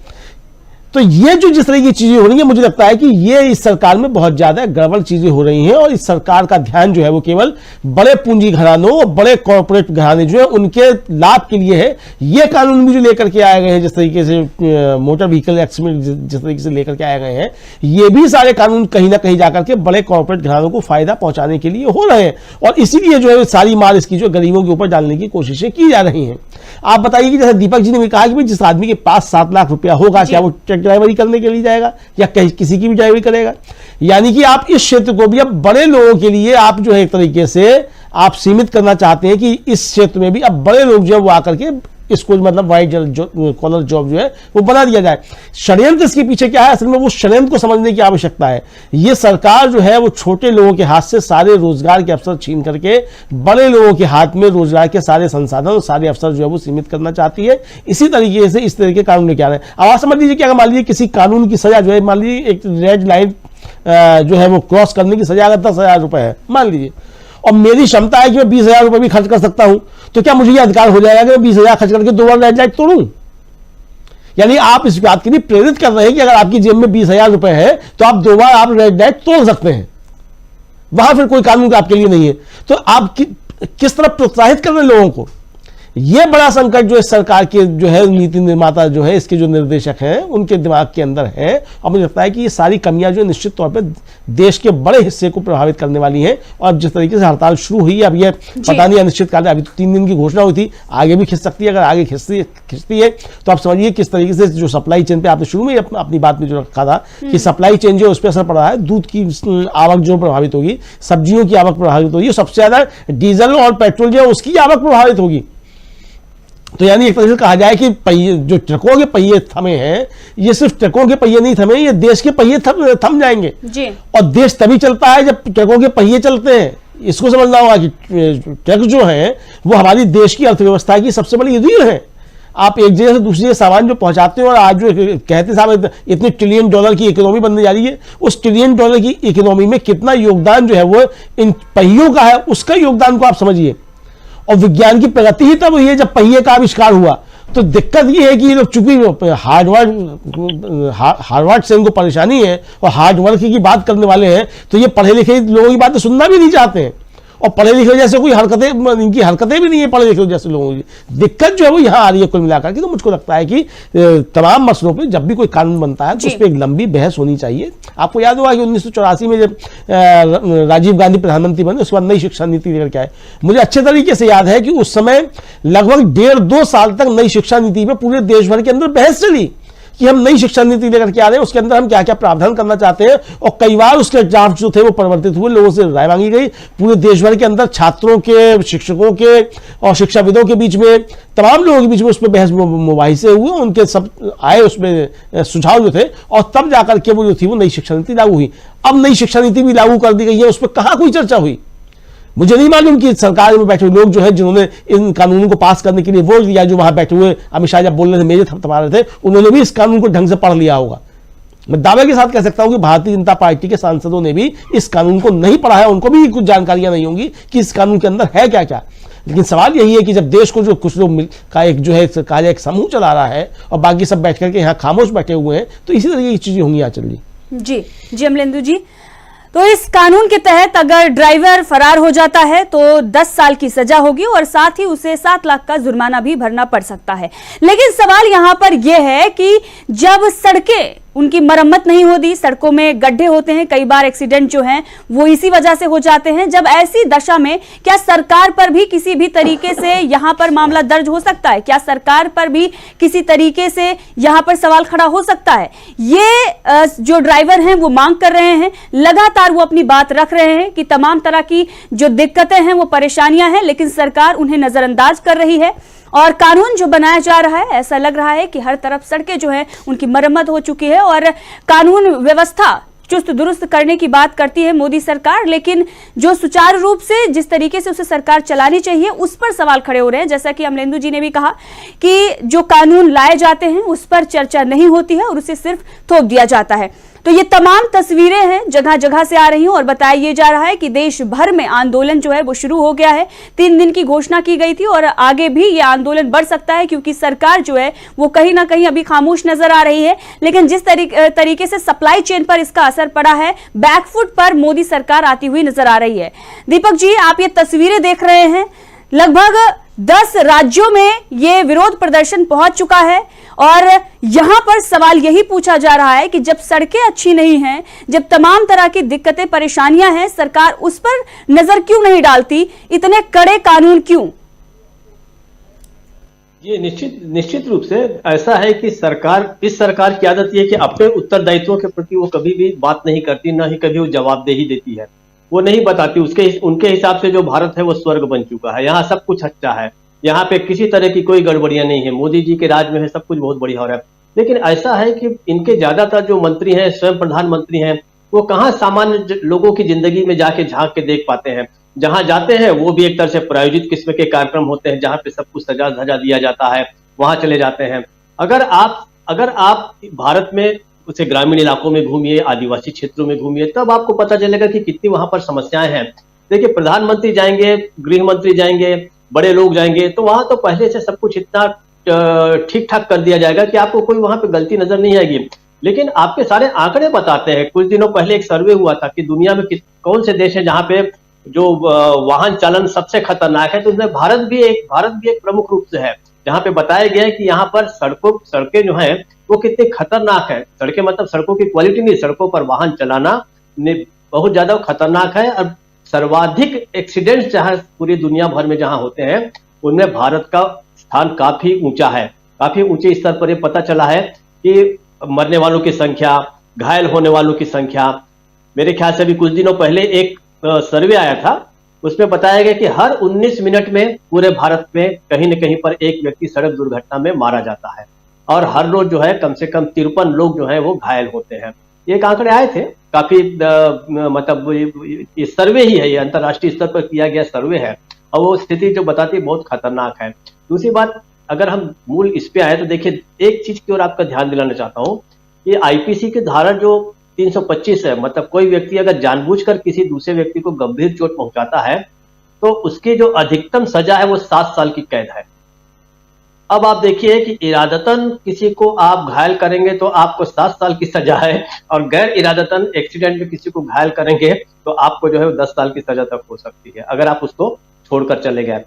तो ये जो जिस तरह की चीजें हो रही है, मुझे लगता है कि ये इस सरकार में बहुत ज्यादा गड़बड़ चीजें हो रही हैं, और इस सरकार का ध्यान जो है वो केवल बड़े पूंजी घरानों और बड़े कॉर्पोरेट घराने जो है उनके लाभ के लिए है। ये कानून भी जो लेकर के आए गए हैं, जिस तरीके से मोटर व्हीकल एक्ट में जिस तरीके से लेकर के आए गए हैं, ये भी सारे कानून कहीं ना कहीं जाकर के बड़े कॉर्पोरेट घरानों को फायदा पहुंचाने के लिए हो रहे हैं, और इसीलिए जो है सारी मार इसकी जो गरीबों के ऊपर डालने की कोशिशें की जा रही हैं। आप बताइए कि जैसे दीपक जी ने भी कहा कि जिस आदमी के पास 7 लाख रुपया होगा, क्या वो ड्राइवरी करने के लिए जाएगा या किसी की भी ड्राइवरी करेगा? यानी कि आप इस क्षेत्र को भी अब बड़े लोगों के लिए आप जो है एक तरीके से आप सीमित करना चाहते हैं कि इस क्षेत्र में भी अब बड़े लोग जो है वो आकर के इसको मतलब वाइट कॉलर जॉब जो है वो बना दिया जाए। षड्यंत्र इसके पीछे क्या है, असल में वो षड्यंत्र को समझने की आवश्यकता है। ये सरकार जो है वो छोटे लोगों के हाथ से सारे रोजगार के अवसर छीन करके बड़े लोगों के हाथ में रोजगार के सारे संसाधन और सारे अवसर जो है वो सीमित करना चाहती है। इसी तरीके से इस तरह के कानून लेके आ रहे हैं। अब आप समझ लीजिए कि अगर मान लीजिए किसी कानून की सजा जो है, मान लीजिए एक रेड लाइन जो है वो क्रॉस करने की सजा अगर 10,000 रुपए है मान लीजिए, और मेरी क्षमता है कि मैं 20,000 रुपए भी खर्च कर सकता हूं, तो क्या मुझे यह अधिकार हो जाएगा कि मैं 20,000 खर्च करके 2 बार रेड लाइट तोड़ूं? यानी आप इस बात के लिए प्रेरित कर रहे हैं कि अगर आपकी जेब में 20,000 रुपए है तो आप 2 बार आप रेड लाइट तोड़ सकते हैं, वहां फिर कोई कानून आपके लिए नहीं है। तो आप किस तरह प्रोत्साहित कर रहे हैं लोगों को? यह बड़ा संकट जो इस सरकार के जो है नीति निर्माता जो है, इसके जो निर्देशक हैं उनके दिमाग के अंदर है, और मुझे लगता है कि ये सारी कमियां जो निश्चित तौर पे देश के बड़े हिस्से को प्रभावित करने वाली हैं। और जिस तरीके से हड़ताल शुरू हुई है, अब ये पता नहीं अनिश्चित काल, अभी तो 3 दिन की घोषणा हुई थी, आगे भी खिंच सकती है। अगर आगे खिंचती है तो आप समझिए किस तरीके से जो सप्लाई चेन पे आपने शुरू में अपनी बात में जो रखा था कि सप्लाई चेन जो उस पर असर पड़ रहा है, दूध की आवक जो प्रभावित होगी, सब्जियों की आवक प्रभावित होगी, सबसे ज्यादा डीजल और पेट्रोल जो है उसकी आवक प्रभावित होगी। तो यानी एक तरह से कहा जाए कि पहिए जो ट्रकों के पहिए थमे हैं, ये सिर्फ ट्रकों के पहिए नहीं थमे, ये देश के पहिए थम जाएंगे जी। और देश तभी चलता है जब ट्रकों के पहिए चलते हैं। इसको समझना होगा कि ट्रक जो है वो हमारी देश की अर्थव्यवस्था की सबसे बड़ी रीढ़ है। आप एक जगह से दूसरी जगह सामान जो पहुंचाते हो, और आज जो कहते साहब इतने ट्रिलियन डॉलर की इकोनॉमी बनने जा रही है, उस ट्रिलियन डॉलर की इकोनॉमी में कितना योगदान जो है वो इन पहियों का है, उसका योगदान को आप समझिए। और विज्ञान की प्रगति ही तब हुई है जब पहिए का आविष्कार हुआ। तो दिक्कत ये है कि ये लोग चूंकि हार्वर्ड से इनको परेशानी है और हार्ड वर्क की बात करने वाले हैं, तो ये पढ़े लिखे लोगों की बातें सुनना भी नहीं चाहते हैं, और पढ़े लिखे जैसे कोई हरकतें, इनकी हरकतें भी नहीं है पढ़े लिखे जैसे लोगों की। दिक्कत जो है वो यहाँ आ रही है कुल मिलाकर के। तो मुझको लगता है कि तमाम मसलों पे जब भी कोई कानून बनता है तो उस पर एक लंबी बहस होनी चाहिए। आपको याद होगा कि 1984 में जब राजीव गांधी प्रधानमंत्री बने, उसके बाद नई शिक्षा नीति लेकर के आए। मुझे अच्छे तरीके से याद है कि उस समय लगभग 1.5-2 साल तक नई शिक्षा नीति में पूरे देश भर के अंदर बहस चली कि हम नई शिक्षा नीति लेकर के आ रहे हैं, उसके अंदर हम क्या क्या प्रावधान करना चाहते हैं, और कई बार उसके ड्राफ्ट जो थे वो परिवर्तित हुए, लोगों से राय मांगी गई। पूरे देश भर के अंदर छात्रों के, शिक्षकों के और शिक्षाविदों के बीच में, तमाम लोगों के बीच में उस पर बहस मुबाहिसे हुए, उनके सब आए उसमें सुझाव जो थे, और तब जाकर के वो जो थी वो नई शिक्षा नीति लागू हुई। अब नई शिक्षा नीति भी लागू कर दी गई है, उस पर कहाँ कोई चर्चा हुई? मुझे नहीं मालूम कि सरकार में बैठे हुए लोग जो है जिन्होंने इन कानूनों को पास करने के लिए वोट दिया, जो वहां बैठे हुए अमित शाह जब बोल रहे थे, मेरे थपथपा रहे थे, उन्होंने भी इस कानून को ढंग से पढ़ लिया होगा। मैं दावे के साथ कह सकता हूं कि भारतीय जनता पार्टी के सांसदों ने भी इस कानून को नहीं पढ़ा है, उनको भी कुछ जानकारियां नहीं होंगी कि इस कानून के अंदर है क्या क्या। लेकिन सवाल यही है कि जब देश को जो कुछ लोग का एक जो है सरकार एक समूह चला रहा है और बाकी सब बैठ करके यहाँ खामोश बैठे हुए हैं, तो इसी तरीके की चीजें होंगी आंचल जी। जी अमलेंदु जी, तो इस कानून के तहत अगर ड्राइवर फरार हो जाता है तो 10 साल की सजा होगी और साथ ही उसे 7 लाख का जुर्माना भी भरना पड़ सकता है। लेकिन सवाल यहां पर यह है कि जब सड़कें उनकी मरम्मत नहीं होती, सड़कों में गड्ढे होते हैं, कई बार एक्सीडेंट जो हैं वो इसी वजह से हो जाते हैं। जब ऐसी दशा में क्या सरकार पर भी किसी भी तरीके से यहां पर मामला दर्ज हो सकता है? क्या सरकार पर भी किसी तरीके से यहां पर सवाल खड़ा हो सकता है? ये जो ड्राइवर हैं वो मांग कर रहे हैं, लगातार वो अपनी बात रख रहे हैं कि तमाम तरह की जो दिक्कतें हैं वो परेशानियां हैं, लेकिन सरकार उन्हें नजरअंदाज कर रही है। और कानून जो बनाया जा रहा है, ऐसा लग रहा है कि हर तरफ सड़कें जो है उनकी मरम्मत हो चुकी है और कानून व्यवस्था चुस्त दुरुस्त करने की बात करती है मोदी सरकार, लेकिन जो सुचारू रूप से जिस तरीके से उसे सरकार चलानी चाहिए उस पर सवाल खड़े हो रहे हैं। जैसा कि अमलेंदु जी ने भी कहा कि जो कानून लाए जाते हैं उस पर चर्चा नहीं होती है और उसे सिर्फ थोप दिया जाता है। तो ये तमाम तस्वीरें हैं जगह जगह से आ रही हैं और बताया ये जा रहा है कि देश भर में आंदोलन जो है वो शुरू हो गया है। 3 दिन की घोषणा की गई थी और आगे भी ये आंदोलन बढ़ सकता है क्योंकि सरकार जो है वो कहीं ना कहीं अभी खामोश नजर आ रही है। लेकिन जिस तरीके से सप्लाई चेन पर इसका असर पड़ा है, बैकफुट पर मोदी सरकार आती हुई नजर आ रही है। दीपक जी, आप ये तस्वीरें देख रहे हैं, लगभग 10 राज्यों में ये विरोध प्रदर्शन पहुंच चुका है और यहां पर सवाल यही पूछा जा रहा है कि जब सड़कें अच्छी नहीं हैं, जब तमाम तरह की दिक्कतें परेशानियां हैं, सरकार उस पर नजर क्यों नहीं डालती? इतने कड़े कानून क्यों? ये निश्चित रूप से ऐसा है कि इस सरकार की आदत ये है कि अपने उत्तरदायित्वों के प्रति वो कभी भी बात नहीं करती, ना ही कभी वो जवाबदेही देती है। वो नहीं बताती, उनके हिसाब से जो भारत है वो स्वर्ग बन चुका है, यहाँ सब कुछ अच्छा है, यहाँ पे किसी तरह की कोई गड़बड़ियां नहीं है, मोदी जी के राज में है, सब कुछ बहुत बढ़िया हो रहा है। लेकिन ऐसा है कि इनके ज्यादातर जो मंत्री हैं, स्वयं प्रधानमंत्री हैं, वो कहाँ सामान्य लोगों की जिंदगी में जाके झांक के देख पाते हैं। जहां जाते हैं वो भी एक तरह से प्रायोजित किस्म के कार्यक्रम होते हैं जहां पे सब कुछ सजा धजा दिया जाता है, वहां चले जाते हैं। अगर आप भारत में उसे ग्रामीण इलाकों में घूमिए, आदिवासी क्षेत्रों में घूमिए, तब आपको पता चलेगा कि कितनी वहां पर समस्याएं हैं। देखिए, प्रधानमंत्री जाएंगे, गृह मंत्री जाएंगे, बड़े लोग जाएंगे, तो वहां तो पहले से सब कुछ इतना ठीक ठाक कर दिया जाएगा कि आपको कोई वहां पे गलती नजर नहीं आएगी। लेकिन आपके सारे आंकड़े बताते हैं, कुछ दिनों पहले एक सर्वे हुआ था कि दुनिया में कौन से देश है जहां पे जो वाहन चालन सबसे खतरनाक है, तो उसमें भारत भी एक प्रमुख रूप से है, जहां पे बताया गया है कि यहाँ पर सड़कें जो है वो कितनी खतरनाक है। सड़कें मतलब सड़कों की क्वालिटी नहीं, सड़कों पर वाहन चलाना बहुत ज्यादा खतरनाक है। और सर्वाधिक एक्सीडेंट्स जहां पूरी दुनिया भर में जहां होते हैं उनमें भारत का स्थान काफी ऊंचा है। काफी ऊंचे स्तर पर यह पता चला है कि मरने वालों की संख्या, घायल होने वालों की संख्या, मेरे ख्याल से अभी कुछ दिनों पहले एक सर्वे आया था, उसमें बताया गया कि हर 19 मिनट में पूरे भारत में कहीं न कहीं पर एक व्यक्ति सड़क दुर्घटना में मारा जाता है और हर रोज जो है कम से कम 53 लोग जो है वो घायल होते हैं। एक आंकड़े आए थे, काफी मतलब ये सर्वे ही है, ये अंतर्राष्ट्रीय स्तर पर किया गया सर्वे है और वो स्थिति जो बताती है बहुत खतरनाक है। दूसरी बात, अगर हम मूल इस पे आए तो देखिए, एक चीज की ओर आपका ध्यान दिलाना चाहता हूँ, ये आईपीसी की धारा जो 325 है, मतलब कोई व्यक्ति अगर जानबूझकर किसी दूसरे व्यक्ति को गंभीर चोट पहुंचाता है तो उसकी जो अधिकतम सजा है वो 7 साल की कैद है। अब आप देखिए कि इरादतन किसी को आप घायल करेंगे तो आपको 7 साल की सजा है और गैर इरादतन एक्सीडेंट में किसी को घायल करेंगे तो आपको जो है 10 साल की सजा तक हो सकती है, अगर आप उसको छोड़कर चले गए।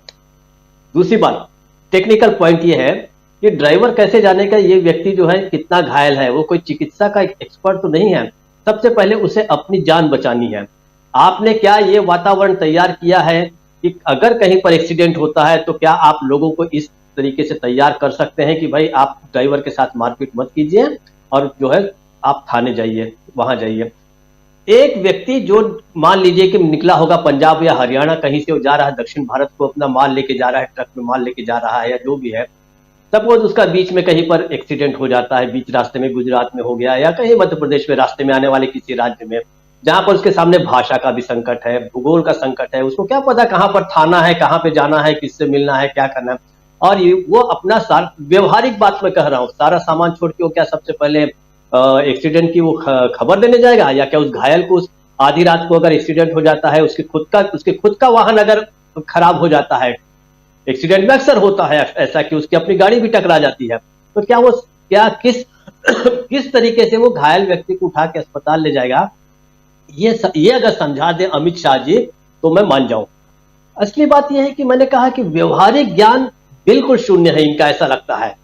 दूसरी बात, टेक्निकल पॉइंट ये है कि ड्राइवर कैसे जाने का ये व्यक्ति जो है कितना घायल है, वो कोई चिकित्सा का एक्सपर्ट तो नहीं है। सबसे पहले उसे अपनी जान बचानी है। आपने क्या ये वातावरण तैयार किया है कि अगर कहीं पर एक्सीडेंट होता है तो क्या आप लोगों को इस तरीके से तैयार कर सकते हैं कि भाई आप ड्राइवर के साथ मारपीट मत कीजिए और जो है आप थाने जाइए, वहां जाइए। एक व्यक्ति जो मान लीजिए कि निकला होगा पंजाब या हरियाणा, कहीं से वो जा रहा है दक्षिण भारत को, अपना माल लेके जा रहा है, ट्रक में माल लेके जा रहा है या जो भी है, सपोज उसका बीच में कहीं पर एक्सीडेंट हो जाता है, बीच रास्ते में गुजरात में हो गया या कहीं मध्य प्रदेश में रास्ते में आने वाले किसी राज्य में, जहां पर उसके सामने भाषा का भी संकट है, भूगोल का संकट है, उसको क्या पता कहां पर थाना है, कहां पे जाना है, किससे मिलना है, क्या करना है। और ये वो अपना व्यवहारिक बात मैं कह रहा हूँ, सारा सामान छोड़ के वो क्या सबसे पहले एक्सीडेंट की वो खबर देने जाएगा, या क्या उस घायल को आधी रात को अगर एक्सीडेंट हो जाता है, उसके खुद का वाहन अगर खराब हो जाता है, एक्सीडेंट में अक्सर होता है ऐसा कि उसकी अपनी गाड़ी भी टकरा जाती है, तो क्या किस तरीके से वो घायल व्यक्ति को उठा के अस्पताल ले जाएगा, ये अगर समझा दे अमित शाह जी तो मैं मान जाऊं। असली बात यह है कि मैंने कहा कि व्यवहारिक ज्ञान बिल्कुल शून्य है इनका, ऐसा लगता है।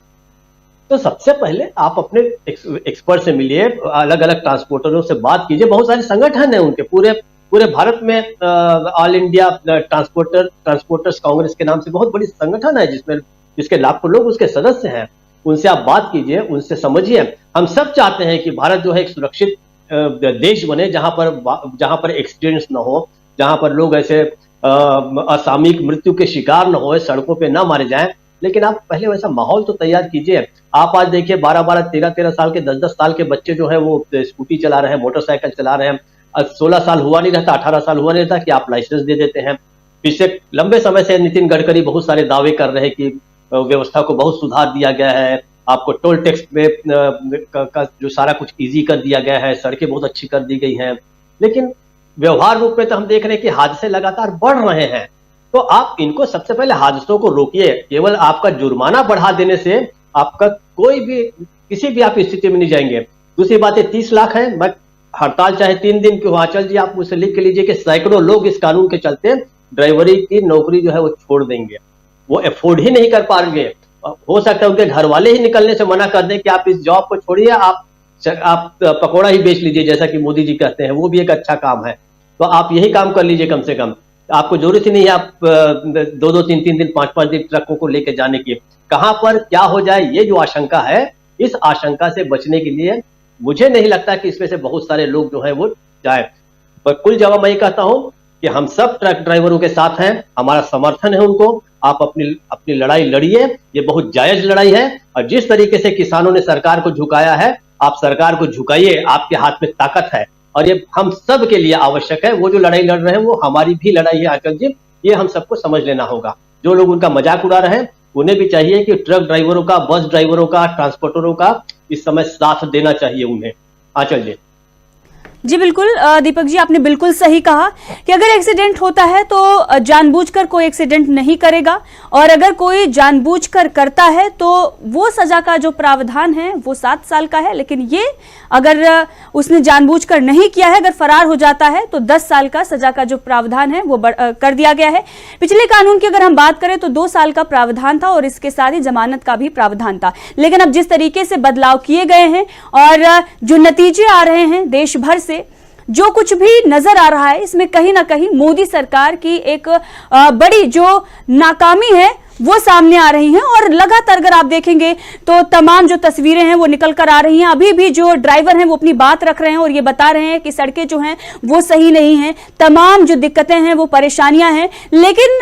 तो सबसे पहले आप अपने एक्सपर्ट से मिलिए, अलग अलग ट्रांसपोर्टरों से बात कीजिए। बहुत सारे संगठन है उनके, पूरे भारत में ऑल इंडिया ट्रांसपोर्टर्स कांग्रेस के नाम से बहुत बड़ी संगठन है जिसके लाखों लोग उसके सदस्य हैं। उनसे आप बात कीजिए, उनसे समझिए। हम सब चाहते हैं कि भारत जो है एक सुरक्षित देश बने, जहां पर एक्सीडेंट्स न हो, जहां पर लोग ऐसे असामयिक मृत्यु के शिकार न हो, सड़कों पे ना मारे जाएं। लेकिन आप पहले वैसा माहौल तो तैयार कीजिए। आप आज देखिए 12-12, 13-13 साल के, 10-10 साल के बच्चे जो है वो स्कूटी चला रहे हैं, मोटरसाइकिल चला रहे हैं। 16 साल हुआ नहीं रहता, 18 साल हुआ नहीं रहता कि आप लाइसेंस दे देते हैं। पिछले लंबे समय से नितिन गडकरी बहुत सारे दावे कर रहे हैं कि व्यवस्था को बहुत सुधार दिया गया है, आपको टोल टैक्स में का जो सारा कुछ इजी कर दिया गया है, सड़कें बहुत अच्छी कर दी गई हैं। लेकिन व्यवहार रूप में तो हम देख रहे हैं कि हादसे लगातार बढ़ रहे हैं। तो आप इनको सबसे पहले हादसों को रोकिए। केवल आपका जुर्माना बढ़ा देने से आपका किसी भी आप स्थिति में नहीं जाएंगे। दूसरी बात है 30 लाख है, मैं हड़ताल चाहे 3 दिन की, हिमाचल जी आप मुझसे लिख के लीजिए कि सैकड़ों लोग इस कानून के चलते ड्राइवरी की नौकरी जो है वो छोड़ देंगे, वो अफोर्ड ही नहीं कर पाएंगे। हो सकता है उनके घर वाले ही निकलने से मना कर दें कि आप इस जॉब को छोड़िए, आप पकौड़ा ही बेच लीजिए, जैसा कि मोदी जी कहते हैं, वो भी एक अच्छा काम है। तो आप यही काम कर लीजिए कम से कम। आपको जरूरत ही नहीं है आप 2-2, 3-3 दिन, 5-5 दिन ट्रकों को लेकर जाने की। कहां पर क्या हो जाए, ये जो आशंका है, इस आशंका से बचने के लिए मुझे नहीं लगता कि इसमें से बहुत सारे लोग जो है वो जाए। पर कुल जवाब मैं कहता हूं कि हम सब ट्रक ड्राइवरों के साथ हैं, हमारा समर्थन है उनको। आप अपनी लड़ाई लड़िए, ये बहुत जायज लड़ाई है। और जिस तरीके से किसानों ने सरकार को झुकाया है, आप सरकार को झुकाइए, आपके हाथ में ताकत है और ये हम सब के लिए आवश्यक है। वो जो लड़ाई लड़ रहे हैं वो हमारी भी लड़ाई है आंचल जी, ये हम सबको समझ लेना होगा। जो लोग उनका मजाक उड़ा रहे हैं उन्हें भी चाहिए कि ट्रक ड्राइवरों का, बस ड्राइवरों का, ट्रांसपोर्टरों का इस समय साथ देना चाहिए उन्हें। आंचल जी। जी बिल्कुल दीपक जी, आपने बिल्कुल सही कहा कि अगर एक्सीडेंट होता है तो जानबूझकर कोई एक्सीडेंट नहीं करेगा, और अगर कोई जानबूझकर करता है तो वो सजा का जो प्रावधान है वो 7 साल का है। लेकिन ये अगर उसने जानबूझकर नहीं किया है, अगर फरार हो जाता है तो 10 साल का सजा का जो प्रावधान है वो कर दिया गया है। पिछले कानून की अगर हम बात करें तो 2 साल का प्रावधान था और इसके साथ ही जमानत का भी प्रावधान था। लेकिन अब जिस तरीके से बदलाव किए गए हैं और जो नतीजे आ रहे हैं देश भर से, जो कुछ भी नजर आ रहा है, इसमें कहीं ना कहीं मोदी सरकार की एक बड़ी जो नाकामी है वो सामने आ रही हैं। और लगातार अगर आप देखेंगे तो तमाम जो तस्वीरें हैं वो निकल कर आ रही हैं। अभी भी जो ड्राइवर हैं वो अपनी बात रख रहे हैं और ये बता रहे हैं कि सड़कें जो हैं वो सही नहीं हैं, तमाम जो दिक्कतें हैं वो परेशानियां हैं। लेकिन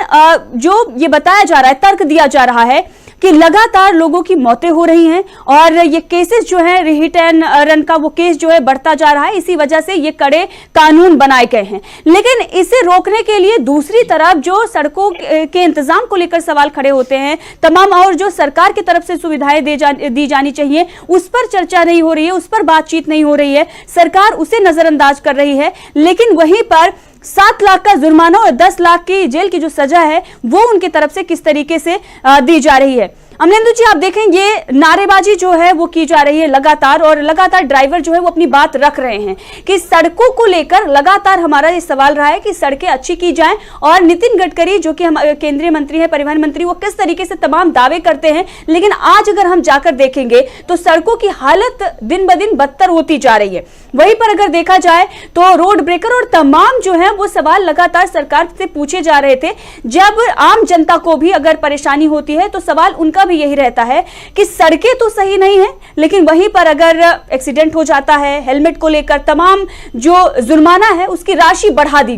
जो ये बताया जा रहा है, तर्क दिया जा रहा है कि लगातार लोगों की मौतें हो रही हैं और ये केसेस जो है, हिट एंड रन का वो केस जो है बढ़ता जा रहा है। इसी वजह से ये कड़े कानून बनाए गए हैं। लेकिन इसे रोकने के लिए दूसरी तरफ जो सड़कों के इंतजाम को लेकर सवाल खड़े होते हैं, तमाम और जो सरकार की तरफ से सुविधाएं दी जानी चाहिए, उस पर चर्चा नहीं हो रही है, उस पर बातचीत नहीं हो रही है। सरकार उसे नजरअंदाज कर रही है। लेकिन वहीं पर 7 लाख का जुर्माना और 10 लाख की जेल की जो सजा है वो उनकी तरफ से किस तरीके से दी जा रही है। अमलेंदु जी, आप देखें ये नारेबाजी जो है वो की जा रही है लगातार, और लगातार ड्राइवर जो है वो अपनी बात रख रहे हैं कि सड़कों को लेकर लगातार हमारा ये सवाल रहा है कि सड़कें अच्छी की जाएं। और नितिन गडकरी जो कि हम केंद्रीय मंत्री है, परिवहन मंत्री, वो किस तरीके से तमाम दावे करते हैं, लेकिन आज अगर हम जाकर देखेंगे तो सड़कों की हालत दिन ब दिन बदतर होती जा रही है। वहीं पर अगर देखा जाए तो रोड ब्रेकर और तमाम जो है वो सवाल लगातार सरकार से पूछे जा रहे थे। जब आम जनता को भी अगर परेशानी होती है तो सवाल उनका भी यही रहता है कि सड़कें तो सही नहीं है, लेकिन वहीं पर अगर एक्सीडेंट हो जाता है, हेलमेट को लेकर तमाम जो जुर्माना है उसकी राशि बढ़ा दी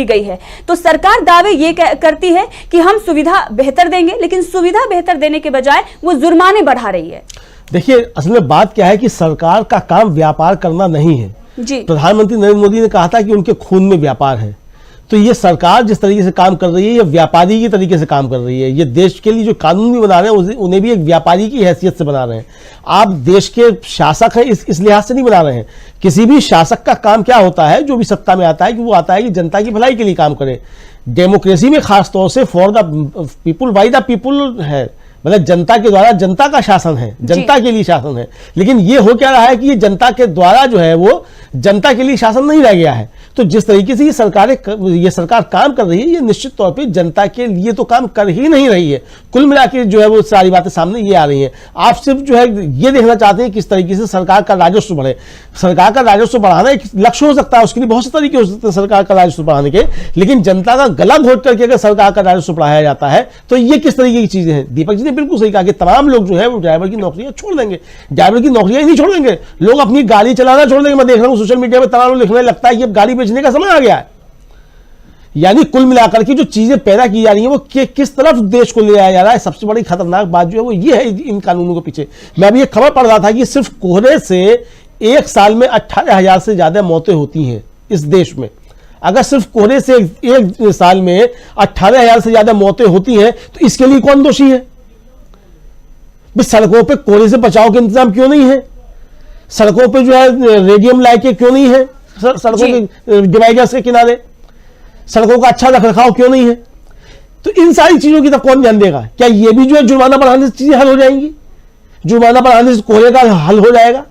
गई है। तो सरकार दावे ये करती है कि हम सुविधा बेहतर देंगे, लेकिन सुविधा बेहतर देने के बजाय वो जुर्माने बढ़ा रही है। देखिए, असल में बात क्या है कि सरकार का काम व्यापार करना नहीं है जी। प्रधानमंत्री नरेंद्र मोदी ने कहा था कि उनके खून में व्यापार है। तो ये सरकार जिस तरीके से काम कर रही है, ये व्यापारी की तरीके से काम कर रही है। ये देश के लिए जो कानून भी बना रहे हैं उन्हें भी एक व्यापारी की हैसियत से बना रहे हैं। आप देश के शासक हैं इस लिहाज से नहीं बना रहे हैं। किसी भी शासक का काम क्या होता है, जो भी सत्ता में आता है, कि वो आता है कि जनता की भलाई के लिए काम करे। डेमोक्रेसी में खासतौर से for the people by the people है, मतलब जनता के द्वारा जनता का शासन है, जनता के लिए शासन है। लेकिन ये हो क्या रहा है कि ये जनता के द्वारा जो है वो जनता के लिए शासन नहीं रह गया है। तो जिस तरीके से ये सरकार काम कर रही है, ये निश्चित तौर पे जनता के लिए तो काम कर ही नहीं रही है। कुल मिला के जो है वो सारी बातें सामने ये आ रही हैं। आप सिर्फ जो है ये देखना चाहते हैं किस तरीके से सरकार का राजस्व बढ़े। सरकार का राजस्व बढ़ाना एक लक्ष्य हो सकता है, उसके लिए बहुत से तरीके हो सकते हैं सरकार का राजस्व बढ़ाने के, लेकिन जनता का गला घोट करके अगर सरकार का राजस्व बढ़ाया जाता है तो ये किस तरीके की चीजें हैं। दीपक जी ने बिल्कुल सही कहा कि तमाम लोग जो है वो ड्राइवर की नौकरियां छोड़ देंगे। ड्राइवर की नौकरियां ही नहीं छोड़ेंगे, लोग अपनी गाड़ी चलाना छोड़ देंगे। मैं देख रहा हूं सोशल मीडिया में तमाम लोग लिखने लगता है कि अब गाड़ी बेचने का समय आ गया है। यानी कुल मिलाकर के जो चीजें पैदा की जा रही हैं वो किस तरफ देश को ले आया जा रहा है। सबसे बड़ी खतरनाक बात जो है वो ये है इन कानूनों के पीछे। मैं अभी एक खबर पढ़ रहा था कि सिर्फ कोहरे से एक साल में 18,000 से ज्यादा मौतें होती हैं इस देश में। अगर सिर्फ कोहरे से एक साल में 18,000 से ज्यादा मौतें होती हैं तो इसके लिए कौन दोषी है? सड़कों पे कोहरे से बचाव के इंतजाम क्यों नहीं है? सड़कों पे जो है रेडियम लाइटें क्यों नहीं है? सड़कों के डिवाइडर्स के किनारे सड़कों का अच्छा रखरखाव क्यों नहीं है? तो इन सारी चीजों की तरफ कौन ध्यान देगा? क्या ये भी जो है जुर्माना बढ़ाने से चीजें हल हो जाएंगी? जुर्माना बढ़ाने से कोहरे का हल हो जाएगा?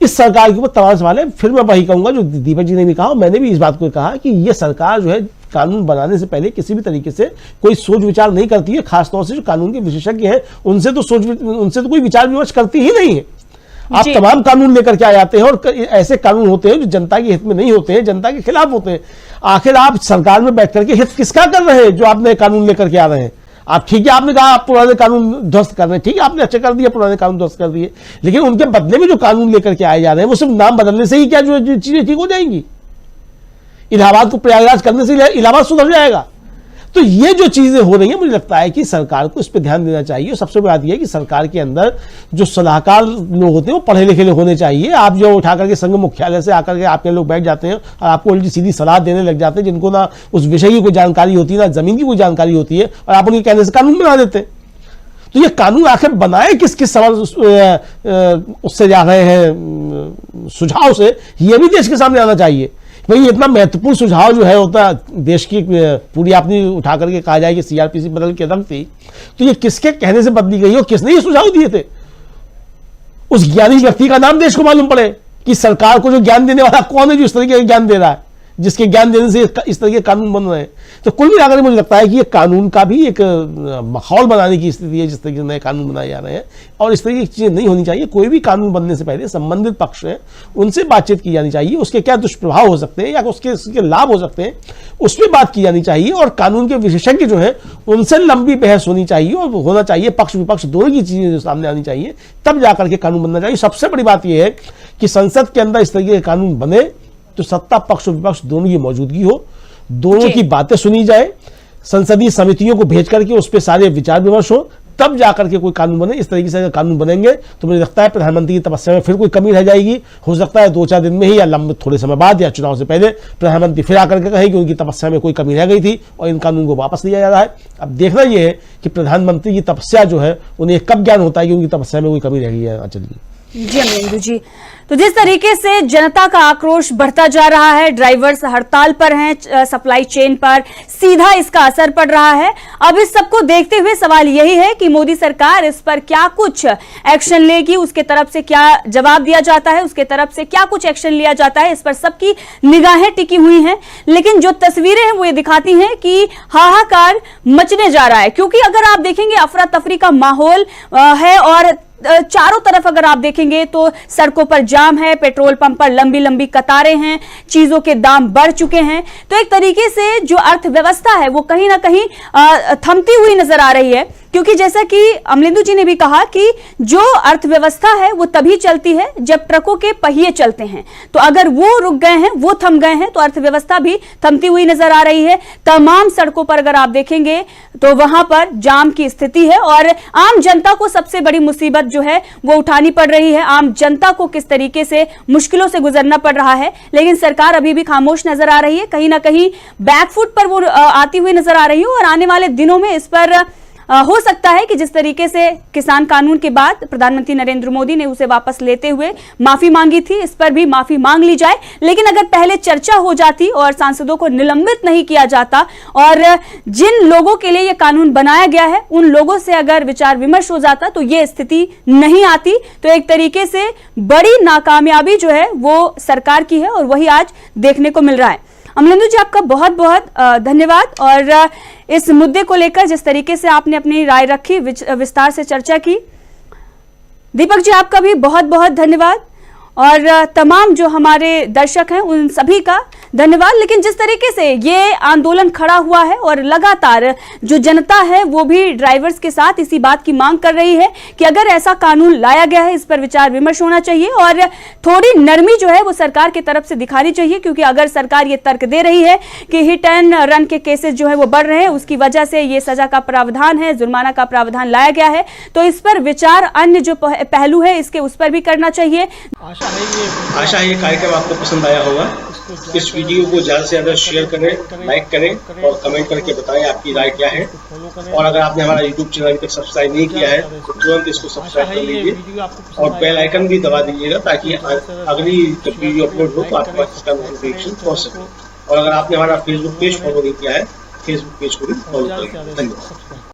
इस सरकार के ऊपर तमाम सवाल है। फिर मैं वही कहूंगा जो दीपक जी ने भी कहा, मैंने भी इस बात को कहा कि ये सरकार जो है कानून बनाने से पहले किसी भी तरीके से कोई सोच विचार नहीं करती है। खासतौर से जो कानून के विशेषज्ञ हैं उनसे तो कोई विचार विमर्श करती ही नहीं है। आप तमाम कानून लेकर के आ जाते हैं और ऐसे कानून होते हैं जो जनता के हित में नहीं होते हैं, जनता के खिलाफ होते हैं। आखिर आप सरकार में बैठ करके हित किसका कर रहे हैं जो आप नए कानून लेकर के आ रहे हैं? आप ठीक है, आपने कहा आप पुराने कानून ध्वस्त कर रहे हैं, ठीक है, आपने अच्छा कर दिया, पुराने कानून ध्वस्त कर दिए, लेकिन उनके बदले में जो कानून लेकर के आए जा रहे हैं वो सिर्फ नाम बदलने से ही क्या जो चीजें ठीक हो जाएंगी? इलाहाबाद को प्रयागराज करने से इलाहाबाद सुधर जाएगा? तो ये जो चीजें हो रही हैं, मुझे लगता है कि सरकार को इस पर ध्यान देना चाहिए। और सबसे बड़ी बात यह है कि सरकार के अंदर जो सलाहकार लोग होते हैं वो पढ़े लिखे होने चाहिए। आप जो उठा करके संघ मुख्यालय से आकर के आपके लोग बैठ जाते हैं और आपको उल्टी सीधी सलाह देने लग जाते हैं, जिनको ना उस विषय की कोई जानकारी होती है ना जमीन की कोई जानकारी होती है, और आप उनके कहने से कानून बना देते हैं। तो ये कानून आखिर बनाए किस सवाल उससे जा रहे हैं सुझाव से, ये भी देश के सामने आना चाहिए। भाई इतना महत्वपूर्ण सुझाव जो है होता देश की पूरी आपने उठा करके कहा जाए कि सीआरपीसी बदल के रख थी, तो ये किसके कहने से बदली गई और किसने ये सुझाव दिए थे? उस ज्ञानी व्यक्ति का नाम देश को मालूम पड़े कि सरकार को जो ज्ञान देने वाला कौन है, जो इस तरीके का ज्ञान दे रहा है, जिसके ज्ञान देने से इस तरह के कानून बन रहे हैं। तो कुल मिलाकर मुझे लगता है कि ये कानून का भी एक माहौल बनाने की स्थिति है जिस तरीके से नए कानून बनाए जा रहे हैं, और इस तरह की चीजें नहीं होनी चाहिए। कोई भी कानून बनने से पहले संबंधित पक्ष हैं उनसे बातचीत की जानी चाहिए, उसके क्या दुष्प्रभाव हो सकते हैं या उसके लाभ हो सकते हैं उस पर बात की जानी चाहिए, और कानून के विशेषज्ञ जो है उनसे लंबी बहस होनी चाहिए, और होना चाहिए पक्ष विपक्ष दोनों की चीजें सामने आनी चाहिए, तब जाकर के कानून बनना चाहिए। सबसे बड़ी बात यह है कि संसद के अंदर इस तरीके के कानून बने तो सत्ता पक्ष और विपक्ष दोनों की मौजूदगी हो, दोनों की बातें सुनी जाए, संसदीय समितियों को भेज करके उस पर सारे विचार विमर्श हो, तब जाकर के कोई कानून बने। इस तरीके से अगर कानून बनेंगे तो मुझे लगता है प्रधानमंत्री की तपस्या में फिर कोई कमी रह जाएगी। हो सकता है 2-4 दिन में ही या लंबे थोड़े समय बाद या चुनाव से पहले प्रधानमंत्री फिर आकर के कहे कि उनकी तपस्या में कोई कमी रह गई थी और इन कानून को वापस लिया जा रहा है। अब देखना यह है कि प्रधानमंत्री की तपस्या जो है उन्हें कब ज्ञान होता है कि उनकी तपस्या में कोई कमी रह गई है। चलिए जी अमरेंदु जी, तो जिस तरीके से जनता का आक्रोश बढ़ता जा रहा है, ड्राइवर्स हड़ताल पर हैं, सप्लाई चेन पर सीधा इसका असर पड़ रहा है। अब इस सबको देखते हुए सवाल यही है कि मोदी सरकार इस पर क्या कुछ एक्शन लेगी, उसके तरफ से क्या जवाब दिया जाता है, उसके तरफ से क्या कुछ एक्शन लिया जाता है, इस पर सबकी निगाहें टिकी हुई हैं। लेकिन जो तस्वीरें हैं वो ये दिखाती हैं कि हाहाकार मचने जा रहा है, क्योंकि अगर आप देखेंगे अफरा तफरी का माहौल है और चारों तरफ अगर आप देखेंगे तो सड़कों पर जाम है, पेट्रोल पंप पर लंबी लंबी कतारें हैं, चीजों के दाम बढ़ चुके हैं। तो एक तरीके से जो अर्थव्यवस्था है वो कहीं ना कहीं थमती हुई नजर आ रही है। क्योंकि जैसा कि अमलेंदु जी ने भी कहा कि जो अर्थव्यवस्था है वो तभी चलती है जब ट्रकों के पहिए चलते हैं। तो अगर वो रुक गए हैं, वो थम गए हैं, तो अर्थव्यवस्था भी थमती हुई नजर आ रही है। तमाम सड़कों पर अगर आप देखेंगे तो वहां पर जाम की स्थिति है और आम जनता को सबसे बड़ी मुसीबत जो है वो उठानी पड़ रही है। आम जनता को किस तरीके से मुश्किलों से गुजरना पड़ रहा है, लेकिन सरकार अभी भी खामोश नजर आ रही है। कहीं ना कहीं बैकफुट पर वो आती हुई नजर आ रही है और आने वाले दिनों में इस पर हो सकता है कि जिस तरीके से किसान कानून के बाद प्रधानमंत्री नरेंद्र मोदी ने उसे वापस लेते हुए माफी मांगी थी, इस पर भी माफी मांग ली जाए। लेकिन अगर पहले चर्चा हो जाती और सांसदों को निलंबित नहीं किया जाता और जिन लोगों के लिए यह कानून बनाया गया है उन लोगों से अगर विचार विमर्श हो जाता तो यह स्थिति नहीं आती। तो एक तरीके से बड़ी नाकामयाबी जो है वो सरकार की है और वही आज देखने को मिल रहा है। अमलेंदु जी, आपका बहुत बहुत धन्यवाद और इस मुद्दे को लेकर जिस तरीके से आपने अपनी राय रखी, विस्तार से चर्चा की। दीपक जी, आपका भी बहुत बहुत धन्यवाद और तमाम जो हमारे दर्शक हैं उन सभी का धन्यवाद। लेकिन जिस तरीके से ये आंदोलन खड़ा हुआ है और लगातार जो जनता है वो भी ड्राइवर्स के साथ इसी बात की मांग कर रही है कि अगर ऐसा कानून लाया गया है इस पर विचार विमर्श होना चाहिए और थोड़ी नरमी जो है वो सरकार की तरफ से दिखानी चाहिए। क्योंकि अगर सरकार ये तर्क दे रही है कि हिट एंड रन के केसेस जो है वो बढ़ रहे हैं, उसकी वजह से ये सजा का प्रावधान है, जुर्माना का प्रावधान लाया गया है, तो इस पर विचार अन्य जो पहलू है इसके उस पर भी करना चाहिए। आशा है ये कार्यक्रम आपको पसंद आया होगा। इस वीडियो को ज्यादा से ज्यादा शेयर करें, लाइक करें और कमेंट करके बताएं आपकी राय क्या है। और अगर आपने हमारा यूट्यूब चैनल अभी तक सब्सक्राइब नहीं किया है तो तुरंत इसको सब्सक्राइब कर लीजिए और बेल आइकन भी दबा दीजिएगा ताकि अगली जब वीडियो अपलोड हो तो आपके पास इसका नोटिफिकेशन पहुंच सके। और अगर आपने हमारा फेसबुक पेज फॉलो नहीं किया है, फेसबुक पेज को भी फॉलो करें। धन्यवाद।